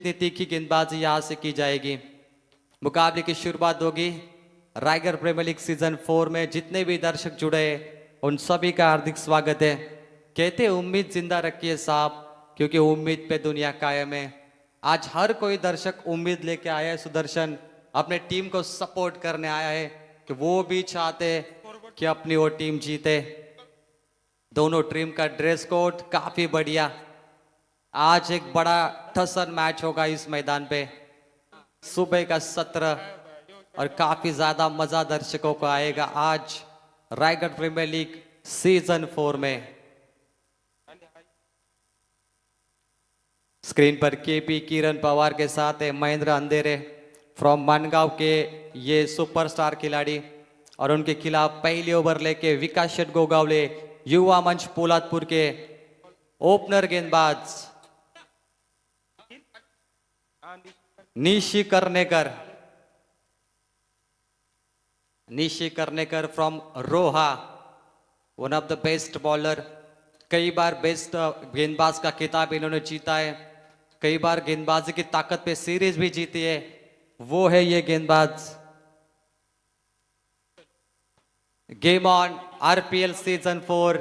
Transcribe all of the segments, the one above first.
इतनी तीखी गेंदबाजी यहाँ से की जाएगी। मुकाबले की शुरुआत होगी। रायगढ़ प्रीमियर लीग सीजन 4 में जितने भी दर्शक जुड़े उन सभी का हार्दिक स्वागत है। कहते उम्मीद जिंदा रखिए साहब, क्योंकि उम्मीद पे दुनिया कायम है। आज हर कोई दर्शक उम्मीद लेके आया है। सुदर्शन अपने टीम को सपोर्ट करने आया है कि वो भी चाहते कि अपनी वो टीम जीते। दोनों टीम का ड्रेस कोड काफी बढ़िया। आज एक बड़ा ठसन मैच होगा इस मैदान पे। सुबह का सत्र और काफी ज्यादा मजा दर्शकों को आएगा आज रायगढ़ प्रीमियर लीग सीजन 4 में। स्क्रीन पर केपी किरण पवार के साथ है महेंद्र अंधेरे फ्रॉम मानगांव के ये सुपरस्टार खिलाड़ी, और उनके खिलाफ पहली ओवर लेके विकास शेट गोगावले युवा मंच पोलादपुर के ओपनर गेंदबाज Nishi Karnekar from Roha, one of the best bowler. कई बार बेस्ट गेंदबाज का खिताब इन्होंने जीता है, कई बार गेंदबाजी की ताकत पे सीरीज भी जीती है। वो है ये गेंदबाज। Game on RPL season 4।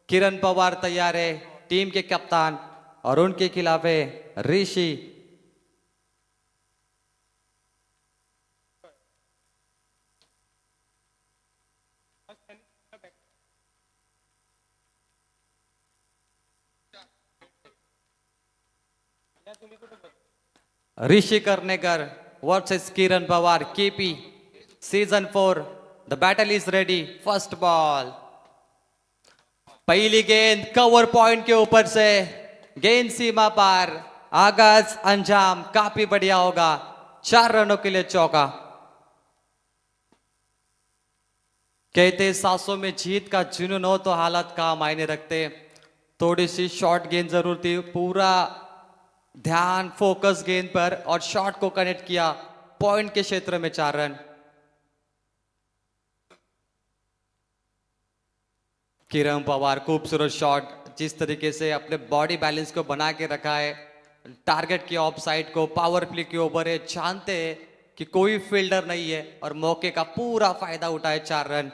Kiran Pawar तैयार है, टीम के कप्तान, और उनके खिलाफ है Rishi. Rishi Karnekar versus Kiran Pawar, KP season 4। The battle is ready. First ball, पहली गेंद कवर पॉइंट के ऊपर से, गेंद सीमा पार। आगाज अंजाम काफी बढ़िया होगा। 4 रनों के लिए चौका। कहते सांसों में जीत का जुनून हो तो हालात का मायने रखते। थोड़ी सी शॉर्ट गेंद जरूर थी, पूरा ध्यान फोकस गेंद पर और शॉट को कनेक्ट किया पॉइंट के क्षेत्र में। 4 रन। किरण पवार खूबसूरत शॉट, जिस तरीके से अपने बॉडी बैलेंस को बना के रखा है, टारगेट की ऑफ साइड को पावर प्ले के ऊपर है। जानते हैं कि कोई फील्डर नहीं है और मौके का पूरा फायदा उठाए। 4 रन।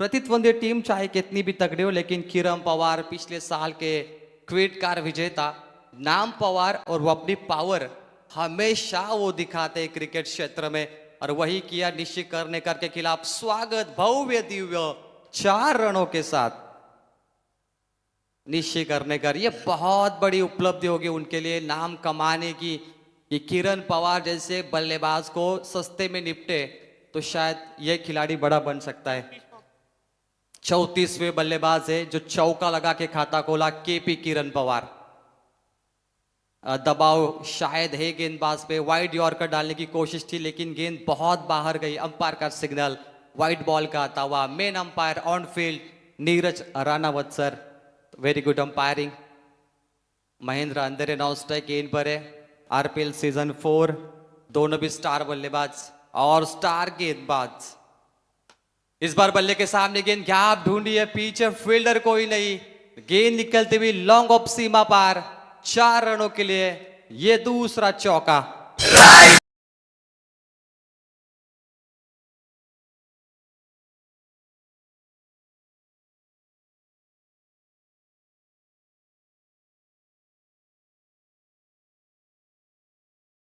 प्रतिद्वंदी टीम चाहे कितनी भी तगड़ी हो, लेकिन किरण पवार पिछले साल के क्विड कार विजेता, नाम पवार, और वो अपनी पावर हमेशा वो दिखाते हैं क्रिकेट क्षेत्र में, और वही किया निश्चित करनेकर के खिलाफ। स्वागत भव्य दिव्य 4 रनों के साथ निश्चित करनेकर। ये बहुत बड़ी उपलब्धि होगी उनके लिए नाम कमाने की, कि किरण पवार जैसे बल्लेबाज को सस्ते में निपटे तो शायद ये खिलाड़ी बड़ा बन सकता है। 34वें बल्लेबाज है जो चौका लगा के खाता खोला, केपी किरण पवार। दबाव शायद है गेंदबाज पे, वाइड यॉर्कर डालने की कोशिश थी लेकिन गेंद बहुत बाहर गई। अंपायर का सिग्नल वाइड बॉल का आता हुआ। Main umpire on field Neeraj Ranawat sir, very good umpiring. Mahendra Andhare नौ स्ट्राइक गेंद पर है। आरपीएल सीजन 4, दोनों भी स्टार बल्लेबाज और स्टार गेंदबाज। इस बार बल्ले के सामने गेंद गैप ढूंढी है, पीछे फील्डर कोई नहीं, गेंद निकलती हुई लॉन्ग ऑफ सीमा पार। 4 रनों के लिए ये दूसरा चौका।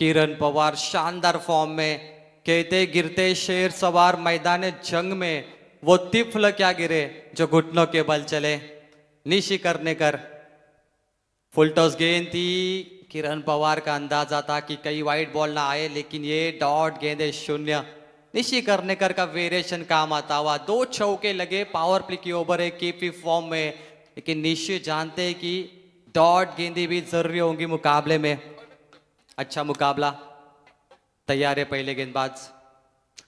किरण पवार शानदार फॉर्म में। कहते गिरते शेर सवार मैदान जंग में, वो तिफल क्या गिरे जो घुटनों के बल चले। निशी करनेकर, फुल टॉस गेंद थी। किरण पवार का अंदाजा था कि कई वाइड बॉल ना आए, लेकिन ये डॉट गेंद है, 0। निशी करनेकर का वेरिएशन काम आता हुआ। 2 चौके लगे, पावर प्ले की ओवर है, केपी फॉर्म में, लेकिन निशी जानते हैं कि डॉट गेंदी भी जरूरी होंगी मुकाबले में। अच्छा मुकाबला, तैयार है पहले गेंदबाज।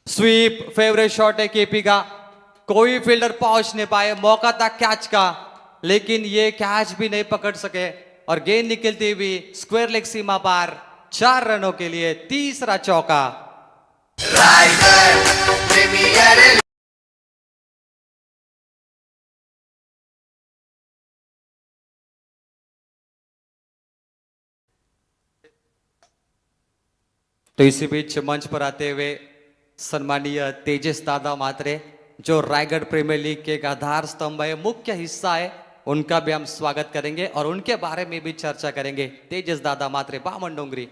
स्वीप फेवरेट शॉट है केपी का, कोई फील्डर पहुंच नहीं पाए। मौका था कैच का, लेकिन ये कैच भी नहीं पकड़ सके और गेंद निकलती हुई स्क्वायर लेग सीमा पार। 4 रनों के लिए तीसरा चौका। तो इसी बीच मंच पर आते हुए सम्मानीय तेजस दादा मात्रे, जो रायगढ़ प्रीमियर लीग के एक आधार स्तंभ है, मुख्य हिस्सा है, उनका भी हम स्वागत करेंगे और उनके बारे में भी चर्चा करेंगे। तेजस दादा मात्रे, बामन डोंगरी।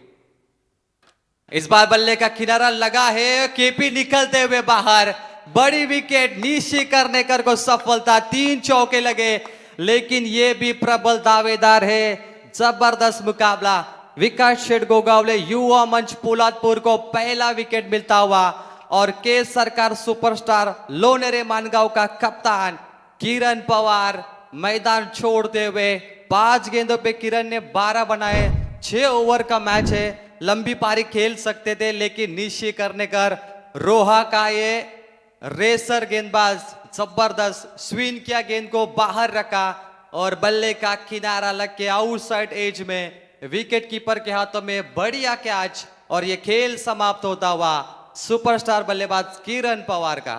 इस बार बल्ले का किनारा लगा है, केपी निकलते हुए बाहर, बड़ी विकेट निशी करने कर को सफलता, 3 चौके लगे, लेकिन ये भी प्रबल दावेदार है। जबरदस्त मुकाबला, विकास शेठ गोगावले युवा मंच पोलादपुर को पहला विकेट मिलता हुआ और के सरकार सुपरस्टार लोनेरे मानगांव का कप्तान किरण पवार मैदान छोड़ते हुए 5 गेंदों पे किरण ने 12 बनाए। 6 ओवर का मैच है, लंबी पारी खेल सकते थे, लेकिन निशी करने कर रोहा का ये रेसर गेंदबाज जबरदस्त स्विंग किया, गेंद को बाहर रखा और बल्ले का किनारा लग के आउटसाइड एज में विकेट कीपर के हाथों में बढ़िया कैच और ये खेल समाप्त होता हुआ सुपरस्टार बल्लेबाज किरण पवार का।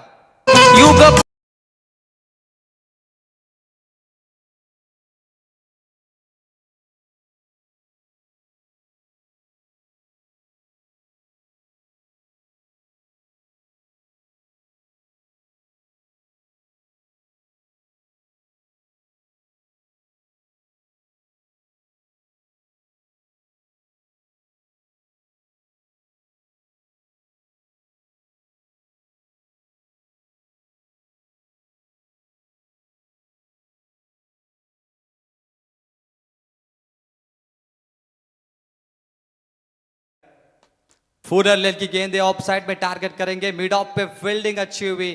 फुलर लेन की गेंद ऑफ साइड में टारगेट करेंगे, मिड ऑफ पे फील्डिंग अच्छी हुई,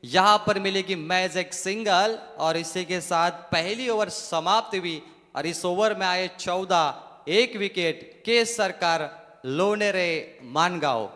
यहां पर मिलेगी मैच एक सिंगल और इसी के साथ पहली ओवर समाप्त हुई और इस ओवर में आए 14, एक विकेट के सरकार लोनेरे मानगांव।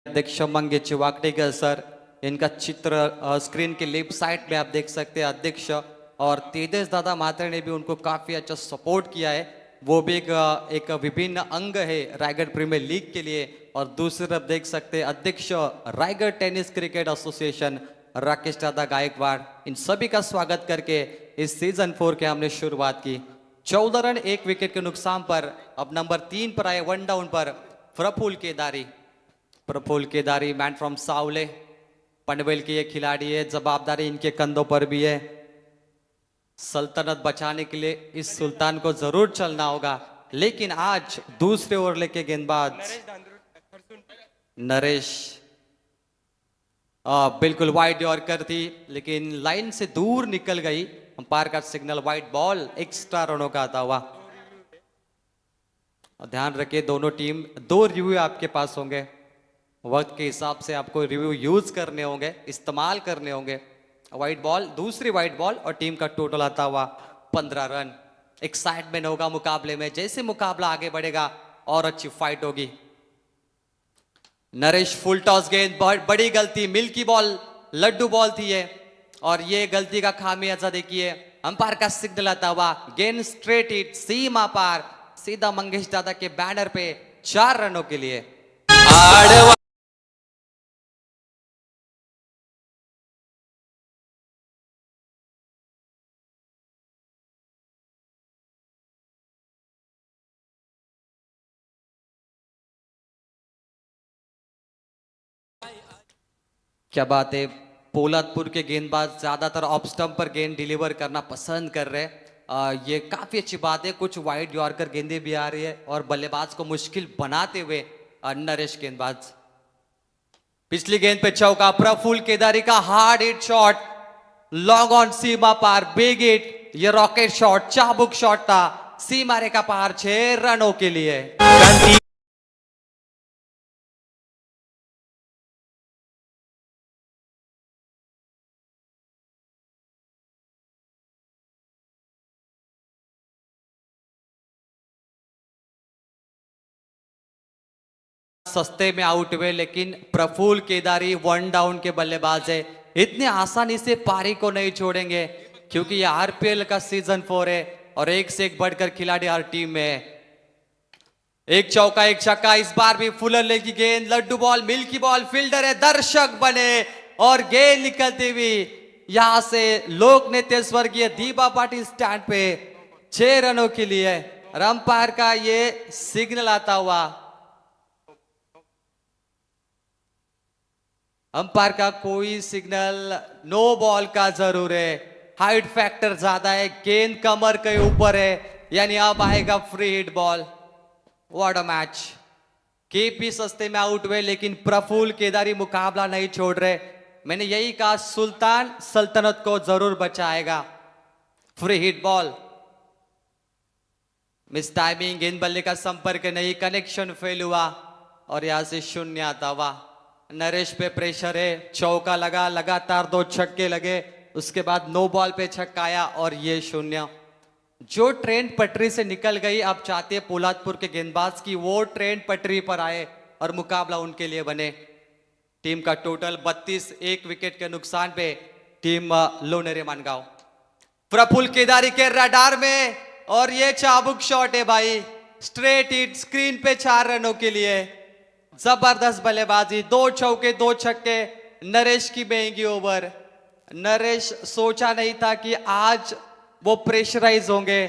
अध्यक्ष मंगेश वाकडेकर सर, इनका चित्र स्क्रीन के लेफ्ट साइड में आप देख सकते हैं। अध्यक्ष और तेजस दादा मात्रे ने भी उनको काफी अच्छा सपोर्ट किया है, वो भी एक विभिन्न अंग है रायगढ़ प्रीमियर लीग के लिए। और दूसरी तरफ देख सकते हैं अध्यक्ष Raigarh tennis cricket association Rakesh दादा गायकवाड़, इन सभी का स्वागत करके इस सीजन 4 के हमने शुरुआत की। 14 रन 1 विकेट के नुकसान पर अब नंबर 3 पर आए, 1 डाउन पर प्रफुल्ल केदारी। प्रफुल्ल केदारी मैन फ्रॉम सावले, पनवेल के ये खिलाड़ी है, जवाबदारी इनके कंधों पर भी है। सल्तनत बचाने के लिए इस सुल्तान को जरूर चलना होगा, लेकिन आज दूसरे ओवर लेके गेंदबाज नरेश बिल्कुल वाइड यॉर्कर थी, लेकिन लाइन से दूर निकल गई। अंपायर का सिग्नल वाइड बॉल, एक्स्ट्रा रनों का आता हुआ। ध्यान रखिए दोनों टीम, 2 रिव्यू आपके पास होंगे, वक्त के हिसाब से आपको रिव्यू यूज करने होंगे, इस्तेमाल करने होंगे। वाइट बॉल, दूसरी वाइट बॉल और टीम का टोटल आता हुआ 15 रन। एक्साइटमेंट होगा मुकाबले में, जैसे मुकाबला आगे बढ़ेगा और अच्छी फाइट होगी। नरेश फुल टॉस गेंद, बड़ी गलती, मिल्की बॉल, लड्डू बॉल थी ये और ये गलती का खामियाजा देखिए। अंपायर का सिग्नल आता हुआ, गेंद स्ट्रेट हिट, सीमा पार, सीधा मंगेश दादा के बैनर पे 4 रनों के लिए। क्या बात है, पोलादपुर के गेंदबाज ज्यादातर ऑफ स्टंप पर गेंद डिलीवर करना पसंद कर रहे हैं। ये काफी अच्छी बात है, कुछ वाइड यॉर्कर गेंदें भी आ रही है और बल्लेबाज को मुश्किल बनाते हुए नरेश गेंदबाज। पिछली गेंद पे चौका, प्रफुल्ल केदारी का hard hit shot, long on सीमा पार, बिग हिट, ये रॉकेट शॉट, चाबुक शॉट था, सीमा रेखा पार, 6 रनों के लिए। सस्ते में आउट हुए, लेकिन प्रफुल्ल केदारी वन डाउन के बल्लेबाज है, इतने आसानी से पारी को नहीं छोड़ेंगे क्योंकि ये आरपीएल का सीजन 4 है और एक से एक बढ़कर खिलाड़ी हर टीम में है। एक चौका एक छक्का, इस बार भी फुलर लेगी गेंद, लड्डू बॉल, मिल्की बॉल, फील्डर है, दर्शक बने और गेंद निकलती हुई यहां से लोक नृत्य स्वर्गीय दीपा पाटिल स्टैंड पे 6 रनों के लिए। अंपायर का ये सिग्नल आता हुआ, अंपायर का कोई सिग्नल, नो बॉल का जरूर है, हाइट फैक्टर ज्यादा है, गेंद कमर के ऊपर है, यानी अब आएगा free hit ball. What a match. KP सस्ते में आउट हुए लेकिन प्रफुल्ल केदारी मुकाबला नहीं छोड़ रहे। मैंने यही कहा सुल्तान सल्तनत को जरूर बचाएगा। Free hit ball, miss timing, गेंद बल्ले का संपर्क नहीं, कनेक्शन फेल हुआ और यहां से शून्य आता हुआ। नरेश पे प्रेशर है, चौका लगा, लगातार 2 छक्के लगे, उसके बाद नो बॉल पे छक्का आया और ये शून्य। जो ट्रेन पटरी से निकल गई, अब चाहते हैं पोलादपुर के गेंदबाज की वो ट्रेन पटरी पर आए और मुकाबला उनके लिए बने। टीम का टोटल 32, 1 विकेट के नुकसान पे टीम लोनेरे मानगांव। प्रफुल्ल केदारी के रडार में और ये चाबुक शॉट है भाई, स्ट्रेट हिट, स्क्रीन पे 4 रनों के लिए। जबरदस्त बल्लेबाजी, 2 चौके 2 छक्के, नरेश की महंगी ओवर। नरेश सोचा नहीं था कि आज वो प्रेशराइज होंगे,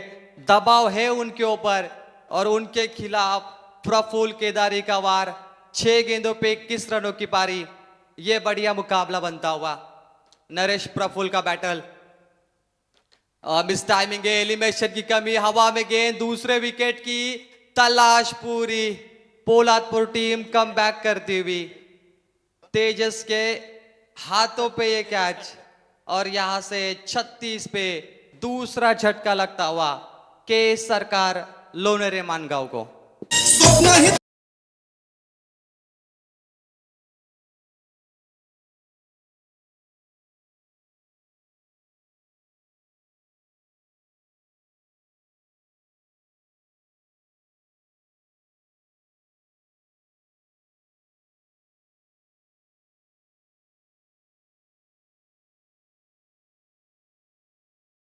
दबाव है उनके ऊपर और उनके खिलाफ प्रफुल्ल केदारी का वार, 6 गेंदों पे 21 रनों की पारी, ये बढ़िया मुकाबला बनता हुआ। नरेश प्रफुल्ल का बैटल, मिस टाइमिंग है, एलिमिनेशन की कमी, हवा में गेंद, दूसरे विकेट की तलाश पूरी। पोलादपुर टीम कम बैक करती हुई, तेजस के हाथों पे ये कैच और यहां से 36 पे दूसरा झटका लगता हुआ के सरकार लोनेरे मानगांव को।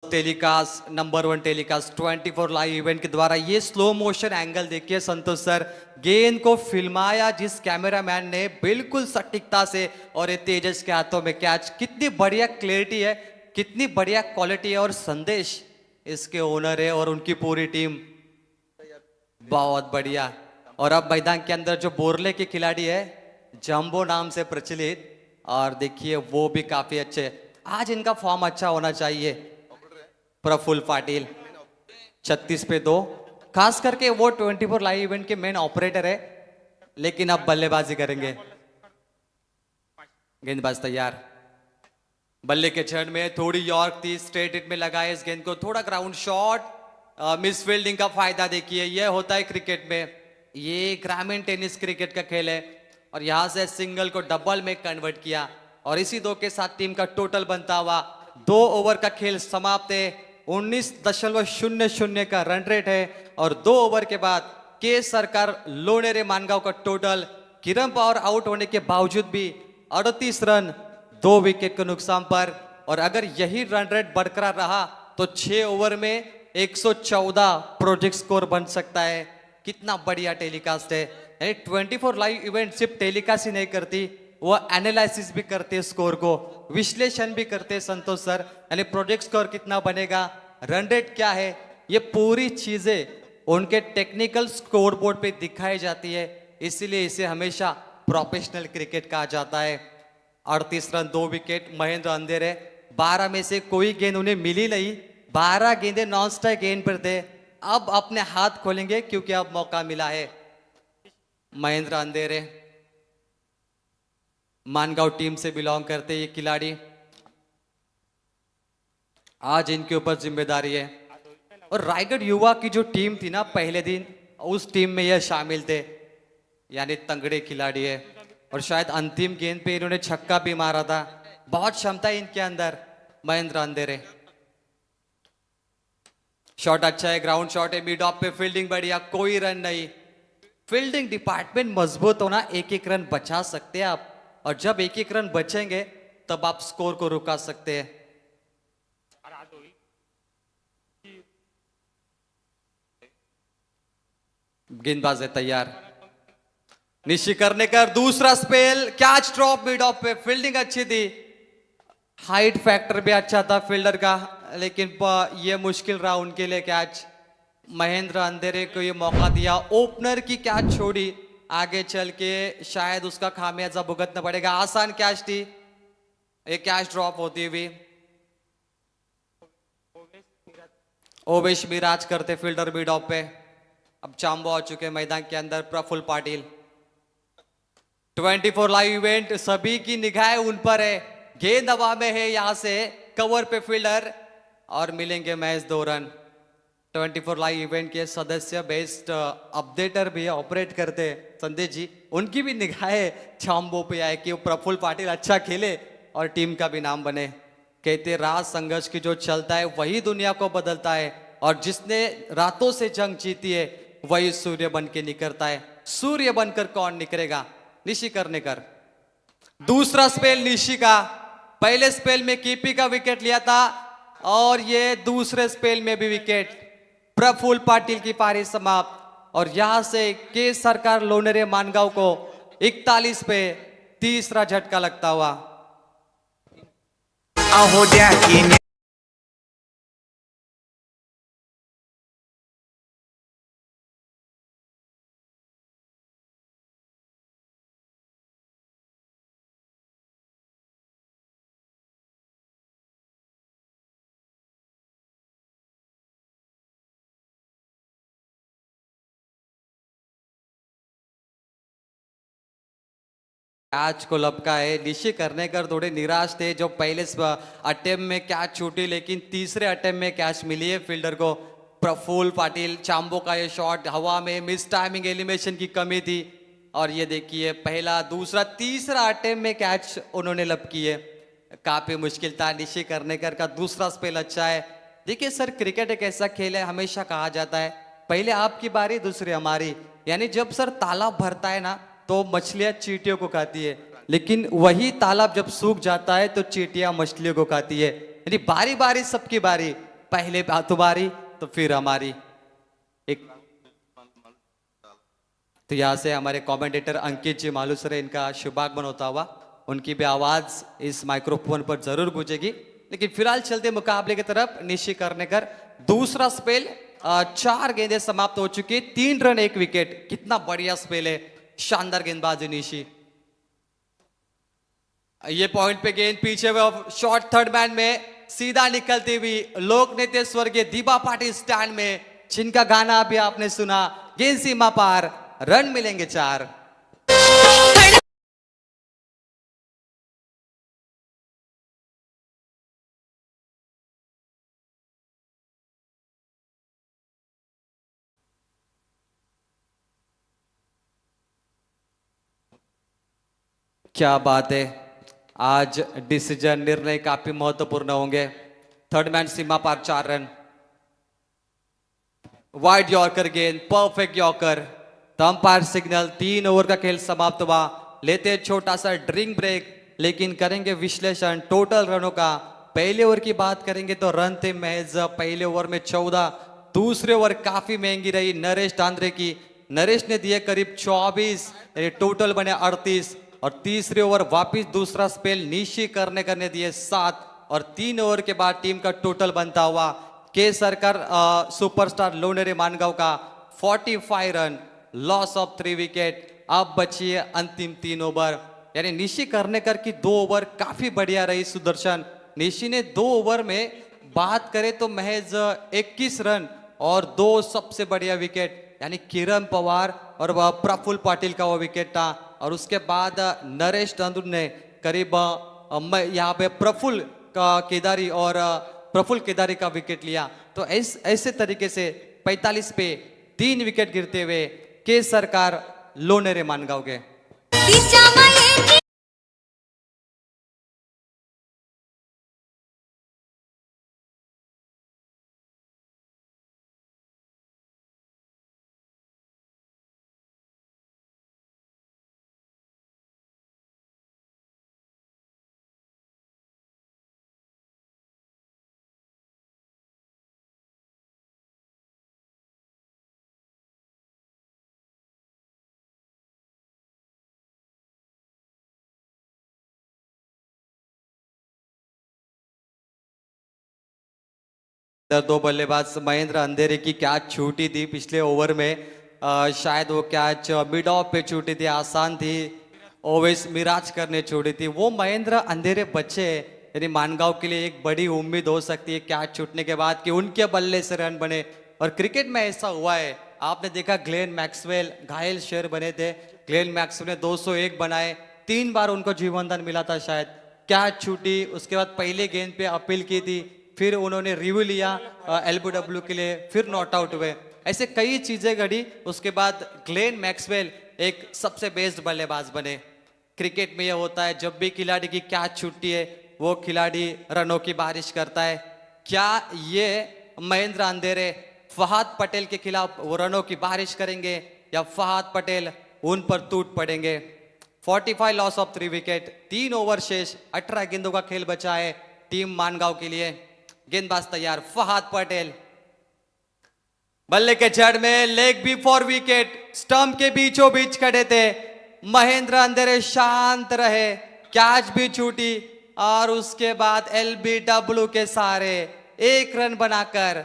Telecast number 1 telecast 24 live event के द्वारा ये स्लो मोशन एंगल देखिए संतोष सर, गेंद को फिल्माया जिस कैमरामैन ने बिल्कुल सटीकता से, और ये तेजस के हाथों में कैच, कितनी बढ़िया क्लैरिटी है, कितनी बढ़िया क्वालिटी है और संदेश इसके ओनर है और उनकी पूरी टीम, बहुत बढ़िया। और अब मैदान के अंदर जो बोरले के खिलाड़ी है जंबो नाम से प्रचलित, और देखिए वो भी काफी अच्छे, आज इनका फॉर्म अच्छा होना चाहिए। प्रफुल्ल पाटिल 36 पे 2, खास करके वो 24 लाइव इवेंट के मेन ऑपरेटर है, लेकिन अब बल्लेबाजी करेंगे। गेंदबाज तैयार, बल्ले के क्षण में थोड़ी यॉर्क थी, स्ट्रेट हिट में लगाए इस गेंद को, थोड़ा ग्राउंड शॉट, मिस फील्डिंग का फायदा देखिए, यह होता है क्रिकेट में, ये ग्रामीण टेनिस क्रिकेट का खेल है। और यहां से सिंगल को डबल में कन्वर्ट किया और इसी 2 के साथ टीम का टोटल बनता हुआ 2 ओवर का खेल समाप्त है। 19.00 का रन रेट है और 2 ओवर के बाद के सरकार लोनेरे मानगांव का टोटल, किरण पवार आउट होने के बावजूद भी 38 रन 2 विकेट के नुकसान पर। और अगर यही रन रेट बरकरार रहा तो 6 ओवर में 114 प्रोजेक्ट स्कोर बन सकता है। कितना बढ़िया टेलीकास्ट है, यानी 24 लाइव इवेंट सिर्फ टेलीकास्ट ही नहीं करती, वो एनालिसिस भी करते, स्कोर को विश्लेषण भी करते संतोष सर, यानी प्रोजेक्ट स्कोर कितना बनेगा, रन रेट क्या है, ये पूरी चीजें उनके टेक्निकल स्कोर बोर्ड पे दिखाई जाती है, इसीलिए इसे हमेशा प्रोफेशनल क्रिकेट कहा जाता है। 38 रन 2 विकेट, महेंद्र अंधेरे 12 में से कोई गेंद उन्हें मिली नहीं, 12 गेंदें नॉन स्ट्राइक गेंद पर थे। अब अपने हाथ खोलेंगे क्योंकि अब मौका मिला है। महेंद्र अंधेरे मानगांव टीम से बिलोंग करते ये खिलाड़ी, आज इनके ऊपर जिम्मेदारी है। और रायगढ़ युवा की जो टीम थी ना पहले दिन, उस टीम में यह शामिल थे, यानी तंगड़े खिलाड़ी है। और शायद अंतिम गेंद पे इन्होंने छक्का भी मारा था, बहुत क्षमता है इनके अंदर। महेंद्र अंधेरे, शॉट अच्छा है, ग्राउंड शॉट है, मिड ऑफ पे फील्डिंग बढ़िया, कोई रन नहीं। फील्डिंग डिपार्टमेंट मजबूत होना, एक एक रन बचा सकते हैं आप, और जब एक एक रन बचेंगे तब आप स्कोर को रुका सकते हैं। गेंदबाज है तैयार, निशी करने कर दूसरा spell, catch drop mid of pay, fielding अच्छी थी, हाइट फैक्टर भी अच्छा था फील्डर का, लेकिन ये मुश्किल रहा उनके लिए कैच। महेंद्र अंधेरे को ये मौका दिया, ओपनर की कैच छोड़ी, आगे चल के शायद उसका खामियाजा भुगतना पड़ेगा। आसान कैच थी, एक कैच ड्रॉप होती हुई। ओवेश मिराज करते फील्डर मिड ऑफ पे। अब चांबो आ चुके मैदान के अंदर, प्रफुल्ल पाटिल। 24 लाइव इवेंट, सभी की निगाहें उन पर है, गेंद हवा में है, यहां से कवर पे फील्डर, और मिलेंगे मैच 2 रन। 24 लाइव इवेंट के सदस्य, बेस्ट अपडेटर भी है, ऑपरेट करते संदेश जी, उनकी भी निगाहें चांबो पे आए कि वो प्रफुल्ल पाटिल अच्छा खेले और टीम का भी नाम बने। कहते रात संघर्ष की जो चलता है वही दुनिया को बदलता है, और जिसने रातों से जंग जीती है वही सूर्य बन के निकलता है। सूर्य बनकर कौन निकलेगा? निशी करने कर। दूसरा स्पेल निशी का, पहले स्पेल में केपी का विकेट लिया था, और ये दूसरे स्पेल में भी विकेट। प्रफुल्ल पाटिल की पारी समाप्त, और यहां से के सरकार लोनेरे मानगांव को 41 पे तीसरा झटका लगता हुआ। अहो द्या की कैच को लपका है, निशी करने कर थोड़े निराश थे, जो पहले अटेम्प्ट में कैच छूटी, लेकिन तीसरे अटेम्प्ट में कैच मिली है फील्डर को। प्रफुल्ल पाटिल, चांबो का ये शॉट हवा में, मिस टाइमिंग, एलिमिनेशन की कमी थी, और ये देखिए पहला दूसरा तीसरा अटेम्प्ट में कैच उन्होंने लब की है। काफी मुश्किल था। निशी करने कर का दूसरा स्पेल अच्छा है। देखिए सर, क्रिकेट एक ऐसा खेल है, हमेशा कहा जाता है पहले आपकी बारी दूसरी हमारी, यानी जब सर तालाब भरता है ना तो मछलियां चींटियों को खाती है, लेकिन वही तालाब जब सूख जाता है तो चींटियां मछलियों को खाती है। यानी बारी बारी सबकी बारी, पहले तुम्हारी तो फिर हमारी। एक तो यहाँ से हमारे कमेंटेटर अंकित जी मालूसरे, इनका शुभागमन होता हुआ, उनकी भी आवाज इस माइक्रोफोन पर जरूर गूंजेगी। लेकिन फिलहाल चलते मुकाबले की तरफ। निशी करने कर दूसरा स्पेल, 4 गेंदें समाप्त हो चुकी, 3 रन 1 विकेट। कितना बढ़िया स्पेल है, शानदार गेंदबाजी निशी। ये पॉइंट पे गेंद पीछे शॉर्ट थर्ड मैन में सीधा निकलती हुई, लोक नेता स्वर्गीय दीपा पाटिल स्टैंड में, जिनका गाना अभी आपने सुना, गेंद सीमा पार, रन मिलेंगे 4। क्या बात है, आज डिसीजन निर्णय काफी महत्वपूर्ण होंगे। थर्ड मैन सीमा पार, 4 रन। वाइड यॉर्कर गेंद, परफेक्ट यॉर्कर। तो अंपायर सिग्नल, 3 ओवर का खेल समाप्त हुआ। लेते हैं छोटा सा ड्रिंक ब्रेक, लेकिन करेंगे विश्लेषण टोटल रनों का। पहले ओवर की बात करेंगे तो रन थे महज पहले ओवर में 14। दूसरे ओवर काफी महंगी रही नरेश डांद्रे की, नरेश ने दिए करीब 24, टोटल बने 38। और तीसरे ओवर वापिस दूसरा स्पेल निशी करने दिए 7, और 3 ओवर के बाद टीम का टोटल बनता हुआ के सरकार सुपरस्टार लोनेरे मानगांव का 45 रन, लॉस ऑफ 3 विकेट। अब बची है अंतिम 3 ओवर, यानी निशी करने कर की 2 ओवर काफी बढ़िया रही सुदर्शन। निशी ने 2 ओवर में बात करें तो महज 21 रन और 2 सबसे बढ़िया विकेट, यानी किरण पवार और प्रफुल्ल पाटिल का वो विकेट था। और उसके बाद नरेश चंद्र ने करीब यहाँ पे प्रफुल्ल का केदारी और प्रफुल्ल केदारी का विकेट लिया। तो ऐसे तरीके से 45 पे 3 विकेट गिरते हुए के सरकार लोनेरे मानगांव के दो बल्लेबाज महेंद्र अंधेरे की कैच छूटी थी पिछले ओवर में। शायद वो कैच मिड ऑफ पे छूटी थी, आसान थी। ओवेस मिराज करने छोड़ी थी। वो महेंद्र अंधेरे बच्चे यानी मानगांव के लिए एक बड़ी उम्मीद हो सकती है कैच छूटने के बाद कि उनके बल्ले से रन बने। और क्रिकेट में ऐसा हुआ है, आपने देखा ग्लेन मैक्सवेल घायल शेर बने थे। ग्लेन मैक्सवेल ने 201 बनाए, 3 बार उनको जीवन दान मिला था शायद। कैच छूटी, उसके बाद पहले गेंद पे अपील की थी, फिर उन्होंने रिव्यू लिया एलबीडब्ल्यू के लिए, फिर नॉट आउट हुए। ऐसे कई चीजें घड़ी, उसके बाद ग्लेन मैक्सवेल एक सबसे बेस्ट बल्लेबाज बने। क्रिकेट में यह होता है, जब भी खिलाड़ी की कैच छूटती है वो खिलाड़ी रनों की बारिश करता है। क्या ये महेंद्र अंधेरे फहाद पटेल के खिलाफ वो रनों की बारिश करेंगे या फहाद पटेल उन पर टूट पड़ेंगे? 45 लॉस ऑफ 3 विकेट, 3 ओवर शेष, 18 गेंदों का खेल बचा है टीम मानगांव के लिए। गेंदबाज तैयार, फहाद पटेल बल्ले के जड़ में, leg before wicket, stump के बीचों बीच खड़े थे। महेंद्र अंधेरे शांत रहे, कैच भी छूटी और उसके बाद एलबीडब्ल्यू के सहारे 1 रन बनाकर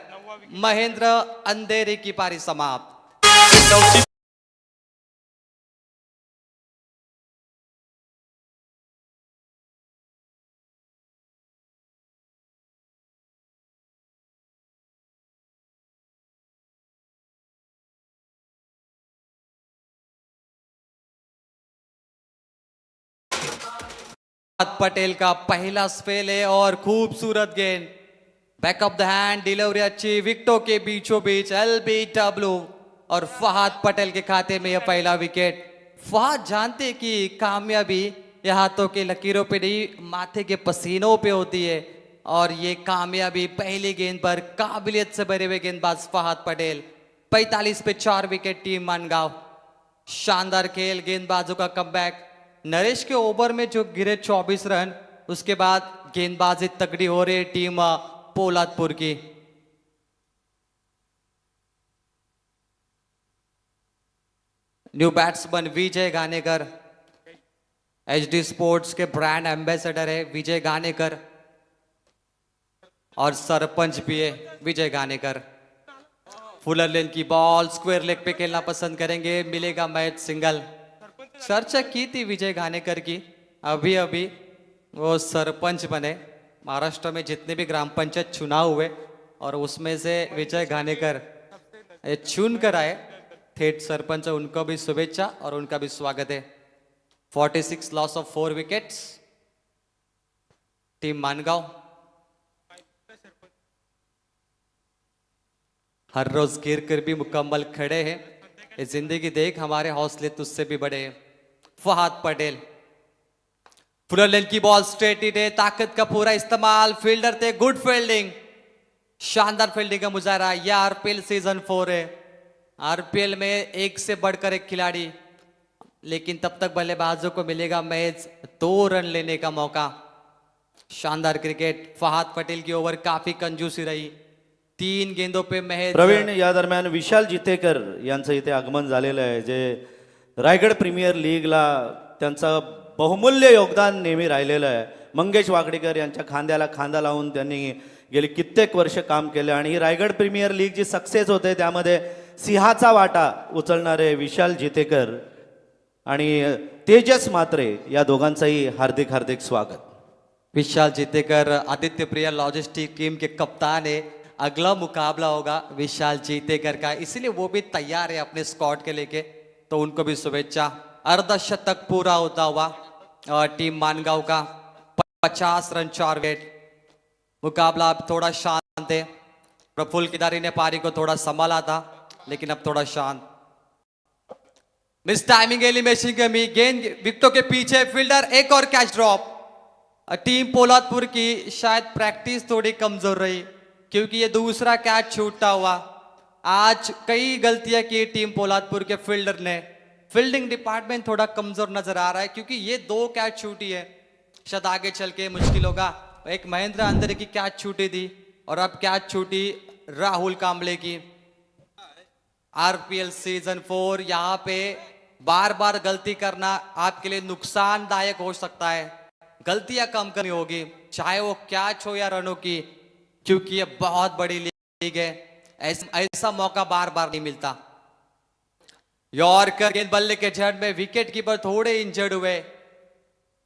महेंद्र अंधेरे की पारी समाप्त। पटेल का पहला स्पेल है और खूबसूरत गेंद, back of the hand, delivery अच्छी, विकेटों के बीचों बीच एलबीडब्ल्यू और फहाद पटेल के खाते में यह पहला विकेट। फहाद जानते कि कामयाबी यह हाथों के लकीरों पे नहीं, माथे के पसीनों पे होती है। और ये कामयाबी पहली गेंद पर काबिलियत से भरे हुए गेंदबाज फहाद पटेल। 45 पे 4 विकेट टीम मानगांव। शानदार खेल, गेंदबाजों का कमबैक। नरेश के ओवर में जो गिरे 24 रन, उसके बाद गेंदबाजी तगड़ी हो रही है टीम पोलादपुर की। न्यू बैट्समैन विजय गानेकर, एचडी स्पोर्ट्स के ब्रांड एम्बेसडर है विजय गानेकर और सरपंच भी है विजय गानेकर। फुलर लेन की बॉल, स्क्वायर लेग पे खेलना पसंद करेंगे, मिलेगा मैच सिंगल। चर्चा की थी विजय गानेकर की, अभी अभी वो सरपंच बने। महाराष्ट्र में जितने भी ग्राम पंचायत चुनाव हुए और उसमें से विजय गानेकर चुन कर आए थेट सरपंच, उनको भी शुभेच्छा और उनका भी स्वागत है। 46 loss of 4 wickets team Mangaon. हर रोज गिर कर भी मुकम्मल खड़े हैं, ये जिंदगी देख हमारे हौसले तुझसे भी बड़े हैं। फहाद पटेल, फुलर लेन की बॉल स्ट्रेट हिट है, ताकत का पूरा इस्तेमाल, फील्डर थे, गुड फील्डिंग, शानदार फील्डिंग का मुजाहरा। यह आरपीएल सीजन 4 है, आरपीएल में एक से बढ़कर एक खिलाड़ी, लेकिन तब तक बल्लेबाजों को मिलेगा मैच 2 रन लेने का मौका। शानदार क्रिकेट, फहाद पटेल की ओव्हर काफी कंजूसी रही, 3 गेंदों पे महज। प्रवीण, या दरम्यान विशाल जितेकर यांचं इथे आगमन झालेलं आहे, जे रायगड प्रीमियर लीगला त्यांचं बहुमूल्य योगदान नेहमी राहिलेलं आहे। मंगेश वाकडेकर यांच्या खांद्याला खांदा लावून त्यांनी गेली कित्येक वर्ष काम केले आणि ही रायगड प्रीमियर लीग जी सक्सेस होते त्यामध्ये सिंहाचा वाटा उचलणारे विशाल जितेकर आणि तेजस मात्रे या दोघांचंही हार्दिक हार्दिक स्वागत। विशाल जितेकर आदित्य प्रिया लॉजिस्टिक टीम के कप्तान है। अगला मुकाबला होगा विशाल जीतेकर का, इसलिए वो भी तैयार है अपने स्क्वाड के लेके, तो उनको भी शुभेच्छा। अर्धशतक पूरा होता हुआ टीम मानगांव का, 50 रन 4 विकेट। मुकाबला अब थोड़ा शांत है, प्रफुल्ल किदारी ने पारी को थोड़ा संभाला था, लेकिन अब थोड़ा शांत। मिस टाइमिंग एलिमिनेशन कमी, गेंद विकेटों के पीछे, फील्डर एक और कैच ड्रॉप। टीम पोलादपुर की शायद प्रैक्टिस थोड़ी कमजोर रही, क्योंकि ये दूसरा कैच छूटता हुआ। आज कई गलतियां की टीम पोलादपुर के फील्डर ने, फील्डिंग डिपार्टमेंट थोड़ा कमजोर नजर आ रहा है, क्योंकि ये 2 कैच छूटी है, शायद आगे चल के मुश्किल होगा। एक महेंद्र अंधेरे की कैच छूटी थी और अब कैच छूटी राहुल कांबले की। आरपीएल सीजन 4, यहाँ पे बार बार गलती करना आपके लिए नुकसानदायक हो सकता है, गलतियां कम करनी होगी, चाहे वो कैच हो या रनों की, क्योंकि ये बहुत बड़ी लीग है, ऐसा मौका बार बार नहीं मिलता। यॉर्कर गेंद बल्ले के झड़ में विकेट कीपर थोड़े इंजर्ड हुए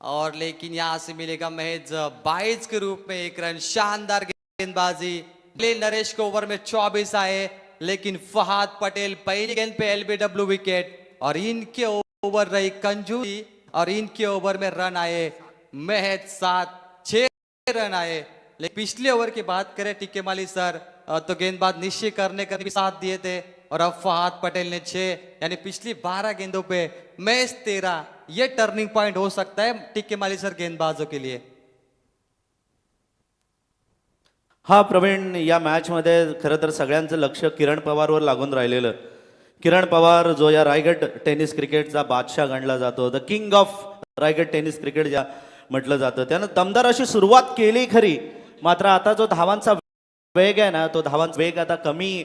और लेकिन यहां से मिलेगा महज 22 के रूप में 1 रन। शानदार गेंदबाजी। नरेश के ओवर में 24 आए, लेकिन फहाद पटेल पहली गेंद पे एलबीडब्ल्यू विकेट और इनके ओवर रही कंजूसी और इनके ओवर में रन आए महज 6 रन आए। लेकिन पिछले ओवर की बात करें टीके माली सर तो गेंदबाज निश्चय करने का भी साथ दिए थे और अब फहाद पटेल ने 6 यानी पिछली 12 गेंदों पे मैच 13। ये टर्निंग पॉइंट हो सकता है टीके माली सर गेंदबाजों के लिए। हा प्रवीण, या मॅचमध्ये खरं तर सगळ्यांचं लक्ष किरण पवारवर लागून राहिलेलं. किरण पवार जो या रायगड टेनिस क्रिकेटचा बादशाह गणला जातो, the king of Raigad tennis cricket ज्या म्हटलं जातं, त्यानं दमदार अशी सुरुवात केली खरी, मात्र आता जो धावांचा वेग आहे ना, तो धावांचा वेग आता कमी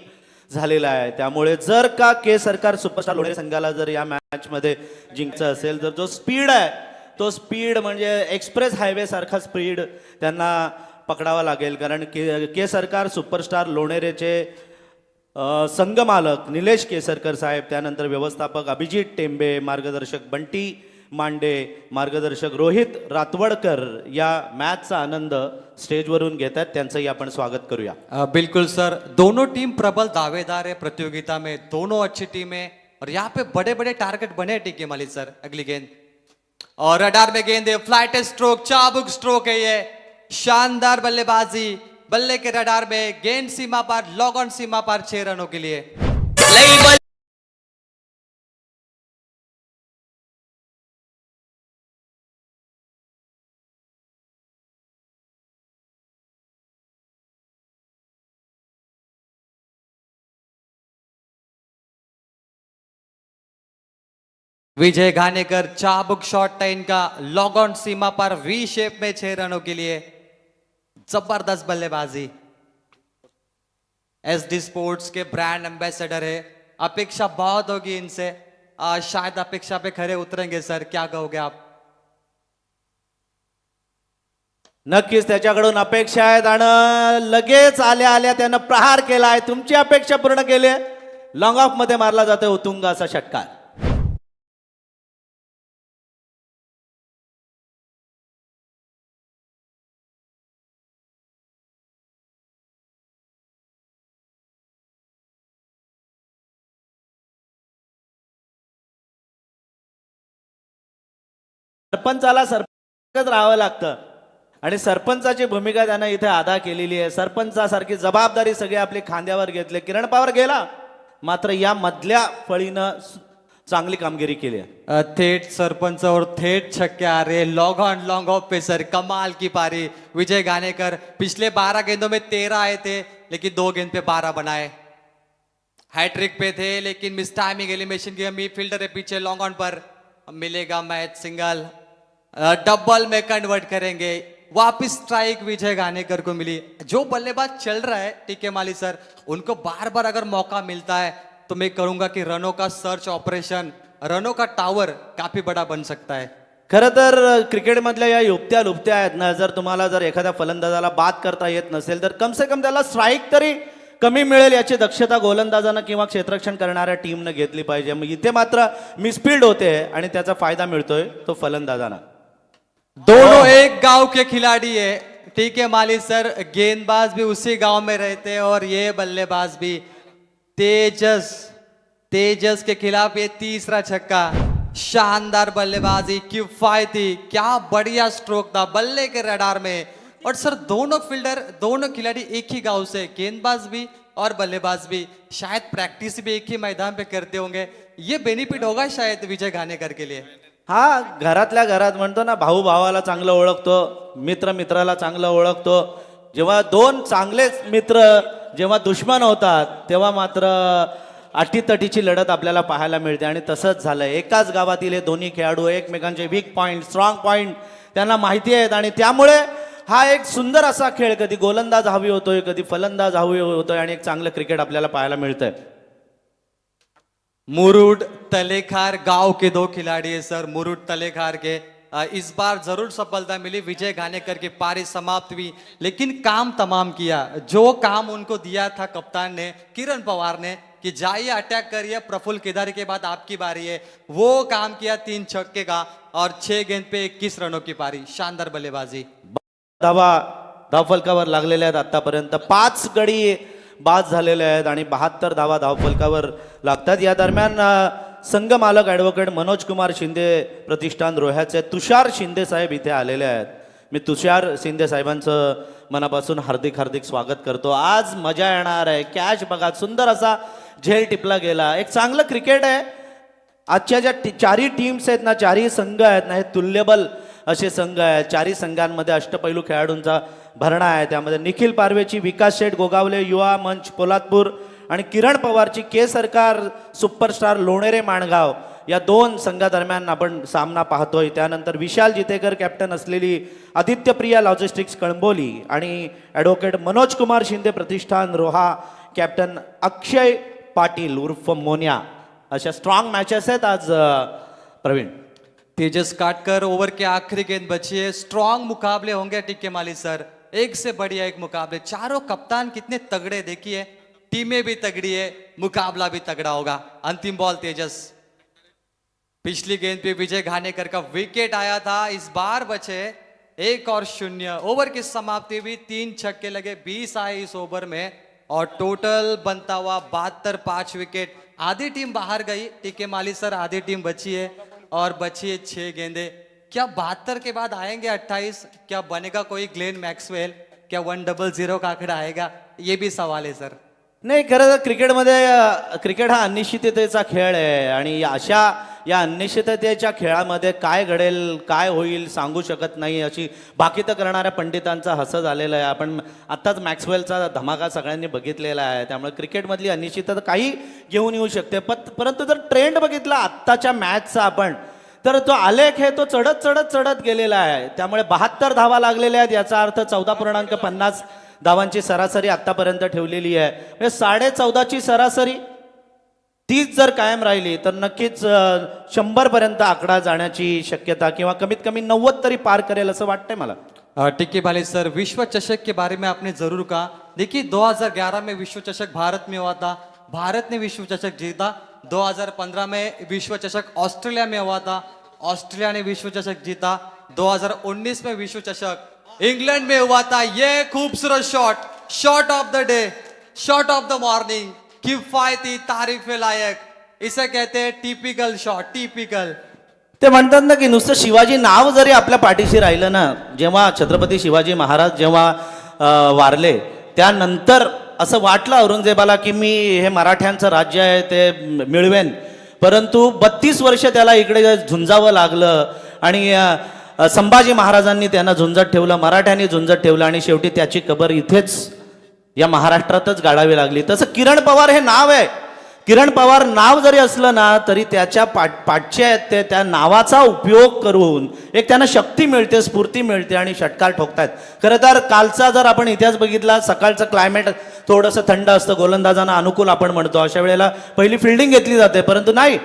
झालेला आहे. त्यामुळे जर का के सरकार सुपरस्टार लोणे संघाला जर या मॅच मध्ये जिंकायचं असेल तर जो स्पीड आहे तो स्पीड म्हणजे एक्सप्रेस हायवे सारखा स्पीड त्यांना पकडावा लागेल. कारण के सरकार सुपरस्टार लोणेरेचे संघमालक निलेश केसरकर साहेब, त्यानंतर व्यवस्थापक अभिजित टेंबे, मार्गदर्शक बंटी मांडे, मार्गदर्शक रोहित रातवडकर या मॅचचा आनंद स्टेजवरून घेतात. त्यांचंही आपण स्वागत करूया. बिल्कुल सर, दोनों टीम प्रबल दावेदार है प्रतियोगिता में, दोनों अच्छी टीम है और यहाँ पे बड़े बड़े टारगेट बने हैं टीके माली सर। अगली गेंद और रडार में गेंद है, फ्लाइट स्ट्रोक, चाबुक स्ट्रोक है ये। शानदार बल्लेबाजी, बल्ले के रडार में गेंद सीमा पार, लॉग ऑन सीमा पार 6 रनों के लिए। विजय घानेकर, चाबुक शॉट था इनका, log on Seema per V shape में 6 रनों के लिए। जबरदस्त बल्लेबाजी। एसडी स्पोर्ट्स के ब्रांड एम्बेसडर है, अपेक्षा बहुत होगी इनसे, शायद अपेक्षा पे खरे उतरेंगे सर, क्या कहोगे आप? नक्कीच त्याच्याकडून अपेक्षा आहेत आणि लगेच आल्या आल्या त्यानं प्रहार केलाय. तुमची अपेक्षा पूर्ण केली. लॉंग ऑफ मध्ये मारला जातोय उतुंग असा षटकार. सरपंचाला सरपंच राहावं लागतं आणि सरपंचाची भूमिका त्यानं इथे अदा केलेली आहे. सरपंचासारखी जबाबदारी सगळी आपली खांद्यावर घेतली. किरण पवार गेला, मात्र या मधल्या फळीनं चांगली कामगिरी केली आहे. थेट सरपंच और थेट छक्के आ रहे, log on long off pay sir, कमाल की पारी। विजय घानेकर पिछले 12 गेंदों में 13 आए थे, लेकिन 2 गेंद पे 12 बनाए। हैट्रिक पे थे लेकिन मिस टाइमिंग एलिमिनेशन किया। मी फील्डर है पीछे, लॉन्ग ऑन पर मिलेगा मैच सिंगल, डबल में कन्वर्ट करेंगे। वापिस स्ट्राइक विजय घानेकर को मिली। जो बल्लेबाज चल रहा है टीके माली सर, उनको बार बार अगर मौका मिलता है तो मैं करूंगा कि रनों का सर्च ऑपरेशन, रनों का टावर काफी बड़ा बन सकता है। खरं तर क्रिकेटमधल्या या युक्त्या लुप्त्या आहेत ना, जर तुम्हाला जर एखाद्या फलंदाजाला बाद करता येत नसेल तर कम से कम त्याला स्ट्राईक तरी कमी मिळेल याची दक्षता गोलंदाजानं किंवा क्षेत्ररक्षण करणाऱ्या टीमनं घेतली पाहिजे. मग इथे मात्र मिसफील्ड होते आणि त्याचा फायदा मिळतोय तो फलंदाजांना. दोनों एक गांव के खिलाड़ी है टीके माली सर, गेंदबाज भी उसी गांव में रहते हैं और ये बल्लेबाज भी। तेजस के खिलाफ ये तीसरा छक्का। शानदार बल्लेबाजी, किफायती, क्या बढ़िया स्ट्रोक था बल्ले के रडार में। और सर दोनों फील्डर, दोनों खिलाड़ी एक ही गांव से, गेंदबाज भी और बल्लेबाज भी, शायद प्रैक्टिस भी एक ही मैदान पे करते होंगे। ये बेनिफिट होगा शायद विजय घानेकर के लिए। हा, घरातल्या घरात म्हणतो ना, भाऊ भावाला चांगलं ओळखतो, मित्र मित्राला चांगलं ओळखतो. जेव्हा दोन चांगले मित्र जेव्हा दुश्मन होतात तेव्हा मात्र अटीतटीची लढत आपल्याला पाहायला मिळते आणि तसंच झालं. एकाच गावातील हे दोन्ही खेळाडू एकमेकांचे वीक पॉइंट, स्ट्रॉंग पॉइंट त्यांना माहिती आहेत आणि त्यामुळे हा एक सुंदर असा खेळ, कधी गोलंदाज हवी होतोय, कधी फलंदाज हवी होतोय आणि एक चांगलं क्रिकेट आपल्याला पाहायला मिळतंय. मुरुड तलेखार गांव के 2 खिलाड़ी है सर, मुरुड तलेखार के। इस बार जरूर सफलता मिली, विजय घानेकर की पारी समाप्त हुई, लेकिन काम तमाम किया। जो काम उनको दिया था कप्तान ने, किरण पवार ने, कि जाइए अटैक करिए, प्रफुल्ल केदारी के बाद आपकी बारी है, वो काम किया 3 छक्के का और 6 गेंद पे 21 रनों की पारी। शानदार बल्लेबाजी। धावफलकावर लागलेल्या आहेत आतापर्यंत 5 गडी बाद झालेले आहेत आणि 72 धावा धावफलकावर लागतात। या दरम्यान संघ मालक ॲडव्होकेट मनोज कुमार शिंदे प्रतिष्ठान रोह्याचे तुषार शिंदे साहेब इथे आलेले आहेत। मी तुषार शिंदे साहेबांचं मनापासून हार्दिक हार्दिक स्वागत करतो। आज मजा येणार आहे। कॅच बघा, सुंदर असा झेल टिपला गेला। एक चांगलं क्रिकेट आहे। आजच्या ज्या चारही टीम्स आहेत ना, चारही संघ आहेत ना, हे तुल्यबल असे संघ आहेत। चारही संघांमध्ये अष्टपैलू खेळाडूंचा भरणा आहे। त्यामध्ये निखिल पारवेची विकास शेठ गोगावले युवा मंच पोलादपूर आणि किरण पवारची के सरकार सुपरस्टार लोणेरे माणगाव या 2 संघादरम्यान आपण सामना पाहतोय। त्यानंतर विशाल जितेकर कॅप्टन असलेली आदित्यप्रिया लॉजिस्टिक्स कळंबोली आणि ॲडव्होकेट मनोज कुमार शिंदे प्रतिष्ठान रोहा कॅप्टन अक्षय पाटील उर्फ मोन्या, अशा स्ट्रॉन्ग मॅचेस आहेत आज प्रवीण। तेजस काटकर ओवर के आखिरी गेंद बची है। स्ट्रॉन्ग मुकाबले होंगे टिक्के माली सर, एक से बढ़िया एक मुकाबले। चारों कप्तान कितने तगड़े, देखिए टीमें भी तगड़ी है, मुकाबला भी तगड़ा होगा। अंतिम बॉल तेजस। पिछली गेंद पे विजय घानेकर का विकेट आया था, इस बार बचे 1 और 0। ओवर की समाप्ति हुई, 3 छक्के लगे, 20 आए इस ओवर में और टोटल बनता हुआ 72, 5 विकेट। आधी टीम बाहर गई टिक्के माली सर, आधी टीम बची है और बची है 6 गेंदे। क्या 72 के बाद आएंगे 28? क्या बनेगा कोई ग्लेन मैक्सवेल? क्या 100 का आंकड़ा आएगा? ये भी सवाल है सर। नाही, खरं तर क्रिकेट हा अनिश्चिततेचा खेळ आहे आणि या अनिश्चिततेच्या खेळामध्ये काय घडेल काय होईल सांगू शकत नाही, अशी भाकीतं करणाऱ्या पंडितांचा हसं झालेलं आहे। आपण आत्ताच मॅक्सवेलचा धमाका सगळ्यांनी बघितलेला आहे। त्यामुळे क्रिकेटमधली अनिश्चितता काही घेऊन येऊ शकते। परंतु जर ट्रेंड बघितला आत्ताच्या मॅचचा आपण, तर तो आलेख आहे तो चढत गेलेला आहे। त्यामुळे 72 धावा लागलेल्या आहेत, याचा अर्थ 14.50 धावांची सरासरी आतापर्यंत ठेवलेली आहे। म्हणजे 14.5ची सरासरी तीच जर कायम राहिली तर नक्कीच 100 पर्यंत आकडा जाण्याची शक्यता किंवा कमीत कमी 90 तरी पार करेल असं वाटतंय मला। टिक्के वाले सर, विश्व चषक के बारे में आपने जरूर कहा। देखिए 2011 में विश्व चषक भारत में हुआ था, भारत ने विश्व चषक जीता। 2015 में विश्व चषक ऑस्ट्रेलिया में हुआ था, ऑस्ट्रेलिया ने विश्व चषक जीता। 2019 में विश्व चषक इंग्लैंड में हुआ था। ये खूबसूरत shot of the day, shot of the morning, किफायती, तारीफे लायक, इसे कहते हैं टिपिकल शॉट, टिपिकल। ते म्हणतात ना की नुसतं शिवाजी नाव जरी आपल्या पाठीशी राहिलं ना, जेव्हा छत्रपती शिवाजी महाराज जेव्हा वारले त्यानंतर असं वाटलं औरंगजेबाला की मी हे मराठ्यांचं राज्य आहे ते मिळवेन, परंतु 32 वर्ष त्याला इकडे झुंजावं लागलं आणि संभाजी महाराजांनी त्यांना झुंजत ठेवलं, मराठ्यांनी झुंजत ठेवलं आणि शेवटी त्याची कबर इथेच या महाराष्ट्रातच गाडावी लागली। तसं किरण पवार हे नाव आहे, किरण पवार नाव जरी असलं ना तरी त्याच्या पाठचे आहेत ते त्या नावाचा उपयोग करून एक त्यांना शक्ती मिळते, स्फूर्ती मिळते आणि षटकार ठोकतात। खरं तर कालचा जर आपण इतिहास बघितला, सकाळचं क्लायमेट थोडंसं थंड असतं, गोलंदाजांना अनुकूल आपण म्हणतो, अशा वेळेला पहिली फिल्डिंग घेतली जाते, परंतु नाही,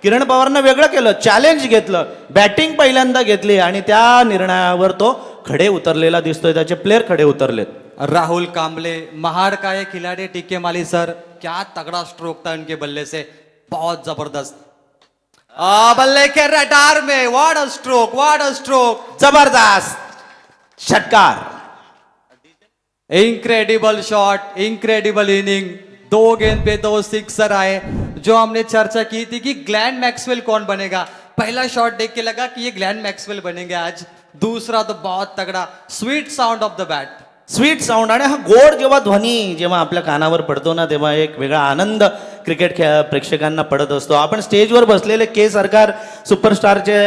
किरण पवारनं वेगळं केलं, चॅलेंज घेतलं, बॅटिंग पहिल्यांदा घेतली आणि त्या निर्णयावर तो खडे उतरलेला दिसतोय, त्याचे प्लेयर खडे उतरलेत। राहुल कांबले, महाड़ का ये खिलाड़ी टिक्के माली सर, क्या तगड़ा स्ट्रोक था उनके बल्ले से, बहुत जबरदस्त। बल्ले के रडार में what a stroke, what a stroke, जबरदस्त षटकार, इनक्रेडिबल शॉट, इनक्रेडिबल इनिंग। 2 गेंद पे 2 सिक्सर आए। जो हमने चर्चा की थी कि ग्लैन मैक्सवेल कौन बनेगा, पहला शॉट देख के लगा कि ये ग्लैन मैक्सवेल बनेंगे आज, दूसरा तो बहुत तगड़ा, sweet sound of the bat, sweet sound आणि हा गोड जेव्हा ध्वनी जेव्हा आपल्या कानावर पडतो ना तेव्हा एक वेगळा आनंद क्रिकेट प्रेक्षकांना पडत असतो। आपण स्टेजवर बसलेले के सरकार सुपरस्टारचे